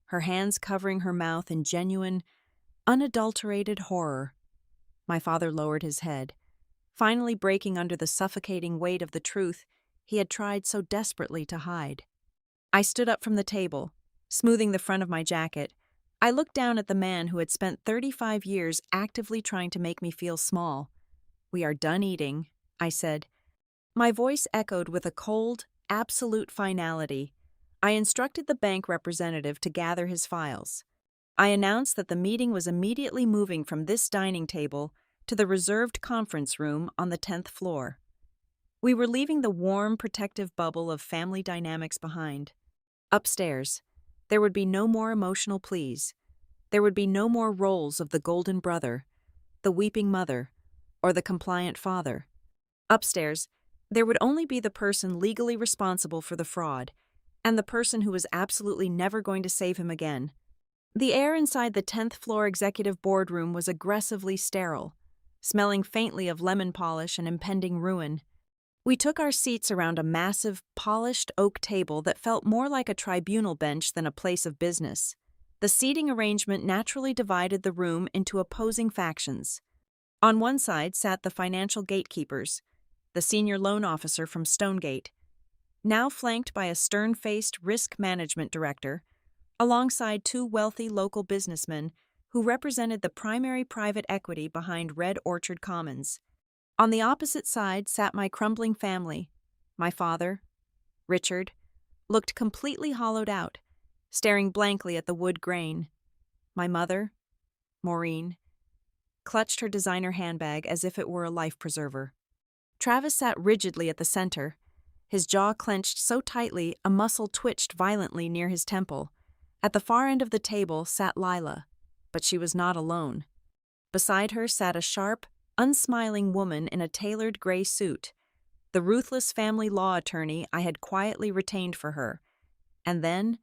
her hands covering her mouth in genuine, unadulterated horror. My father lowered his head, finally breaking under the suffocating weight of the truth he had tried so desperately to hide. I stood up from the table, smoothing the front of my jacket. I looked down at the man who had spent 35 years actively trying to make me feel small. "We are done eating," I said. My voice echoed with a cold, absolute finality. I instructed the bank representative to gather his files. I announced that the meeting was immediately moving from this dining table to the reserved conference room on the 10th floor. We were leaving the warm, protective bubble of family dynamics behind. Upstairs, there would be no more emotional pleas. There would be no more roles of the golden brother, the weeping mother, or the compliant father. Upstairs, there would only be the person legally responsible for the fraud, and the person who was absolutely never going to save him again. The air inside the 10th floor executive boardroom was aggressively sterile, smelling faintly of lemon polish and impending ruin. We took our seats around a massive, polished oak table that felt more like a tribunal bench than a place of business. The seating arrangement naturally divided the room into opposing factions. On one side sat the financial gatekeepers, the senior loan officer from Stonegate, now flanked by a stern-faced risk management director, alongside two wealthy local businessmen who represented the primary private equity behind Red Orchard Commons. On the opposite side sat my crumbling family. My father, Richard, looked completely hollowed out, staring blankly at the wood grain. My mother, Maureen, clutched her designer handbag as if it were a life preserver. Travis sat rigidly at the center, his jaw clenched so tightly a muscle twitched violently near his temple. At the far end of the table sat Lila, but she was not alone. Beside her sat a sharp, unsmiling woman in a tailored gray suit, the ruthless family law attorney I had quietly retained for her. And then,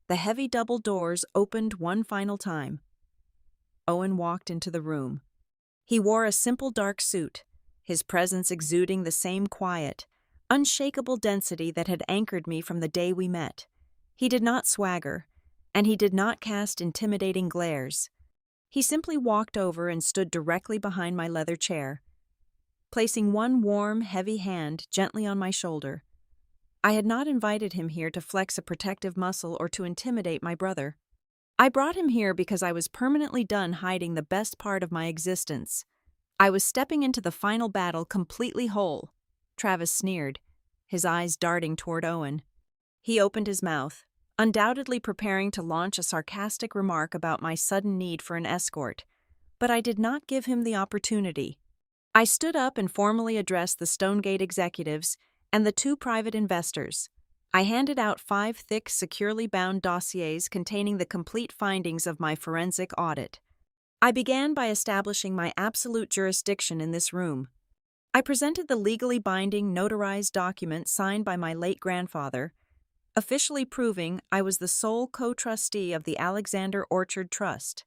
the heavy double doors opened one final time. Owen walked into the room. He wore a simple dark suit, his presence exuding the same quiet, unshakable density that had anchored me from the day we met. He did not swagger, and he did not cast intimidating glares. He simply walked over and stood directly behind my leather chair, placing one warm, heavy hand gently on my shoulder. I had not invited him here to flex a protective muscle or to intimidate my brother. I brought him here because I was permanently done hiding the best part of my existence. I was stepping into the final battle completely whole. Travis sneered, his eyes darting toward Owen. He opened his mouth, undoubtedly preparing to launch a sarcastic remark about my sudden need for an escort, but I did not give him the opportunity. I stood up and formally addressed the Stonegate executives and the two private investors. I handed out 5 thick, securely bound dossiers containing the complete findings of my forensic audit. I began by establishing my absolute jurisdiction in this room. I presented the legally binding, notarized document signed by my late grandfather, officially proving I was the sole co-trustee of the Alexander Orchard Trust,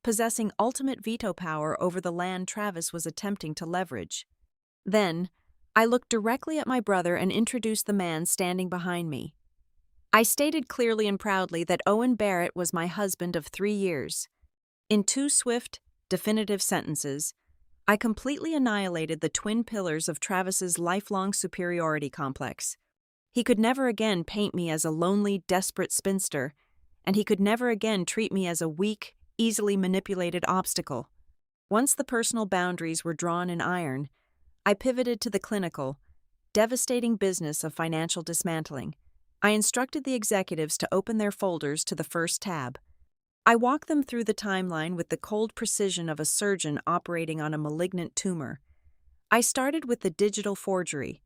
possessing ultimate veto power over the land Travis was attempting to leverage. Then, I looked directly at my brother and introduced the man standing behind me. I stated clearly and proudly that Owen Barrett was my husband of 3 years. In 2 swift, definitive sentences, I completely annihilated the twin pillars of Travis's lifelong superiority complex. He could never again paint me as a lonely, desperate spinster, and he could never again treat me as a weak, easily manipulated obstacle. Once the personal boundaries were drawn in iron, I pivoted to the clinical, devastating business of financial dismantling. I instructed the executives to open their folders to the first tab. I walked them through the timeline with the cold precision of a surgeon operating on a malignant tumor. I started with the digital forgery.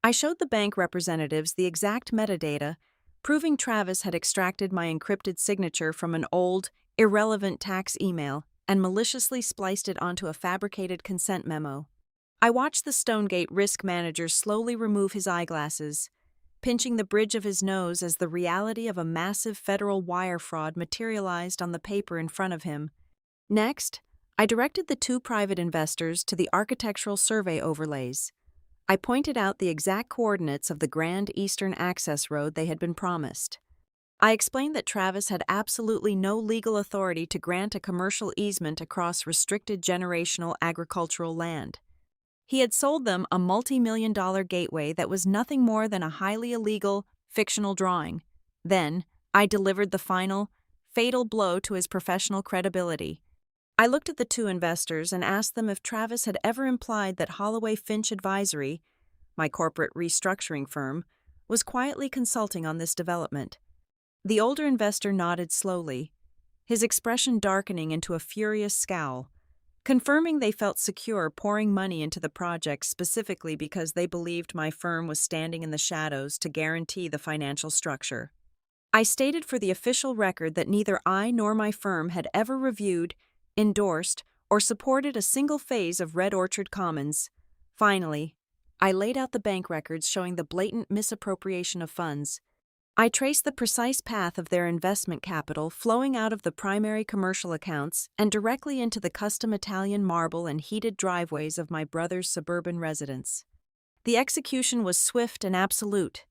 I showed the bank representatives the exact metadata proving Travis had extracted my encrypted signature from an old, irrelevant tax email and maliciously spliced it onto a fabricated consent memo. I watched the Stonegate risk manager slowly remove his eyeglasses, pinching the bridge of his nose as the reality of a massive federal wire fraud materialized on the paper in front of him. Next, I directed the two private investors to the architectural survey overlays. I pointed out the exact coordinates of the Grand Eastern Access Road they had been promised. I explained that Travis had absolutely no legal authority to grant a commercial easement across restricted generational agricultural land. He had sold them a multi-million-dollar gateway that was nothing more than a highly illegal, fictional drawing. Then, I delivered the final, fatal blow to his professional credibility. I looked at the two investors and asked them if Travis had ever implied that Holloway Finch Advisory, my corporate restructuring firm, was quietly consulting on this development. The older investor nodded slowly, his expression darkening into a furious scowl, confirming they felt secure pouring money into the project specifically because they believed my firm was standing in the shadows to guarantee the financial structure. I stated for the official record that neither I nor my firm had ever reviewed, endorsed, or supported a single phase of Red Orchard Commons. Finally, I laid out the bank records showing the blatant misappropriation of funds. I traced the precise path of their investment capital flowing out of the primary commercial accounts and directly into the custom Italian marble and heated driveways of my brother's suburban residence. The execution was swift and absolute.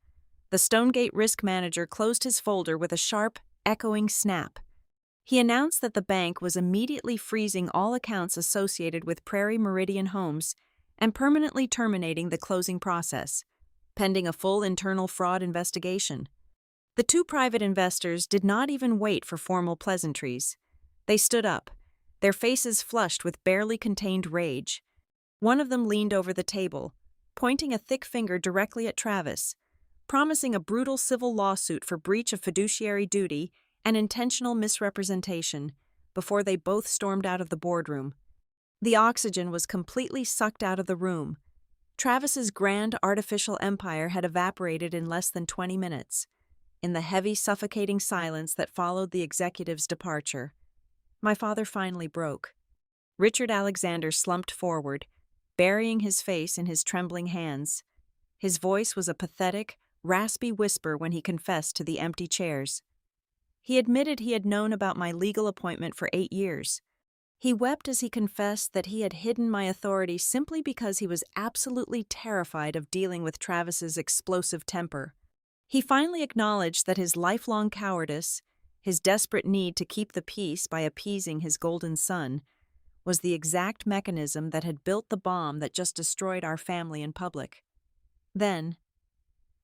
The Stonegate risk manager closed his folder with a sharp, echoing snap. He announced that the bank was immediately freezing all accounts associated with Prairie Meridian Homes and permanently terminating the closing process, pending a full internal fraud investigation. The two private investors did not even wait for formal pleasantries. They stood up, their faces flushed with barely contained rage. One of them leaned over the table, pointing a thick finger directly at Travis, promising a brutal civil lawsuit for breach of fiduciary duty and intentional misrepresentation, before they both stormed out of the boardroom. The oxygen was completely sucked out of the room. Travis's grand artificial empire had evaporated in less than 20 minutes. In the heavy, suffocating silence that followed the executive's departure, my father finally broke. Richard Alexander slumped forward, burying his face in his trembling hands. His voice was a pathetic, raspy whisper when he confessed to the empty chairs. He admitted he had known about my legal appointment for 8 years. He wept as he confessed that he had hidden my authority simply because he was absolutely terrified of dealing with Travis's explosive temper. He finally acknowledged that his lifelong cowardice, his desperate need to keep the peace by appeasing his golden son, was the exact mechanism that had built the bomb that just destroyed our family in public. Then,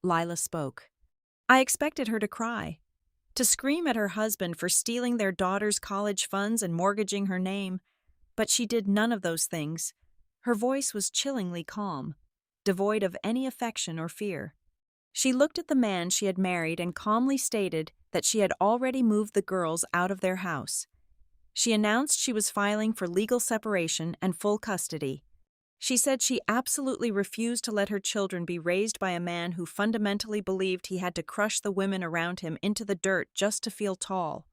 Lila spoke. I expected her to cry, to scream at her husband for stealing their daughter's college funds and mortgaging her name, but she did none of those things. Her voice was chillingly calm, devoid of any affection or fear. She looked at the man she had married and calmly stated that she had already moved the girls out of their house. She announced she was filing for legal separation and full custody. She said she absolutely refused to let her children be raised by a man who fundamentally believed he had to crush the women around him into the dirt just to feel tall.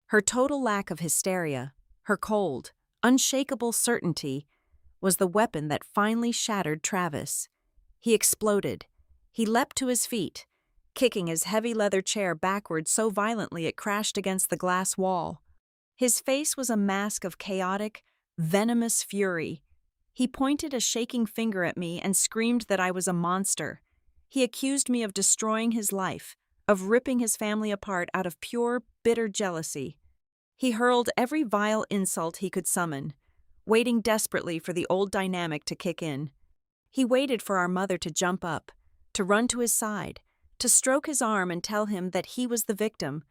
Her total lack of hysteria, her cold, unshakable certainty, was the weapon that finally shattered Travis. He exploded. He leapt to his feet, kicking his heavy leather chair backward so violently it crashed against the glass wall. His face was a mask of chaotic, venomous fury. He pointed a shaking finger at me and screamed that I was a monster. He accused me of destroying his life, of ripping his family apart out of pure, bitter jealousy. He hurled every vile insult he could summon, waiting desperately for the old dynamic to kick in. He waited for our mother to jump up, to run to his side, to stroke his arm and tell him that he was the victim,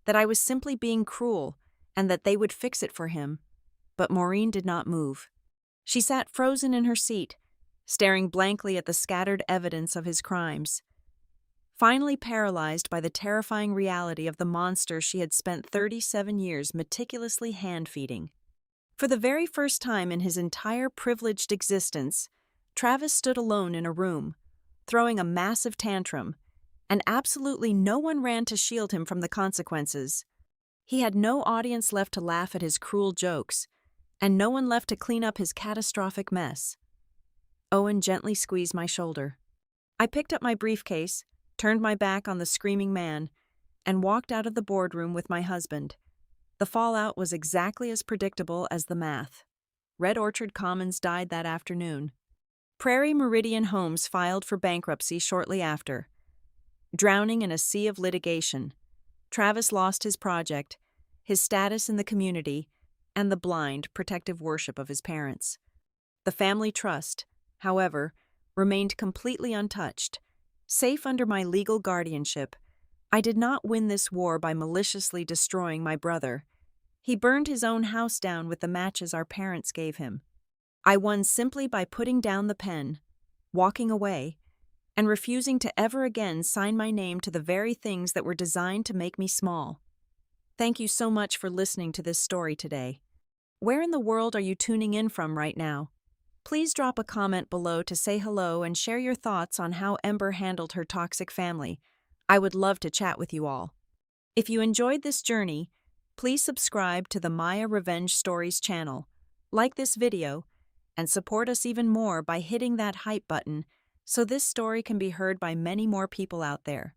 that I was simply being cruel, and that they would fix it for him. But Maureen did not move. She sat frozen in her seat, staring blankly at the scattered evidence of his crimes. Finally paralyzed by the terrifying reality of the monster she had spent 37 years meticulously hand-feeding. For the very first time in his entire privileged existence, Travis stood alone in a room, throwing a massive tantrum, and absolutely no one ran to shield him from the consequences. He had no audience left to laugh at his cruel jokes, and no one left to clean up his catastrophic mess. Owen gently squeezed my shoulder. I picked up my briefcase, turned my back on the screaming man, and walked out of the boardroom with my husband. The fallout was exactly as predictable as the math. Red Orchard Commons died that afternoon. Prairie Meridian Homes filed for bankruptcy shortly after. Drowning in a sea of litigation, Travis lost his project, his status in the community, and the blind, protective worship of his parents. The family trust, however, remained completely untouched. Safe under my legal guardianship, I did not win this war by maliciously destroying my brother. He burned his own house down with the matches our parents gave him. I won simply by putting down the pen, walking away, and refusing to ever again sign my name to the very things that were designed to make me small. Thank you so much for listening to this story today. Where in the world are you tuning in from right now? Please drop a comment below to say hello and share your thoughts on how Ember handled her toxic family. I would love to chat with you all. If you enjoyed this journey, please subscribe to the Maya Revenge Stories channel, like this video, and support us even more by hitting that hype button so this story can be heard by many more people out there.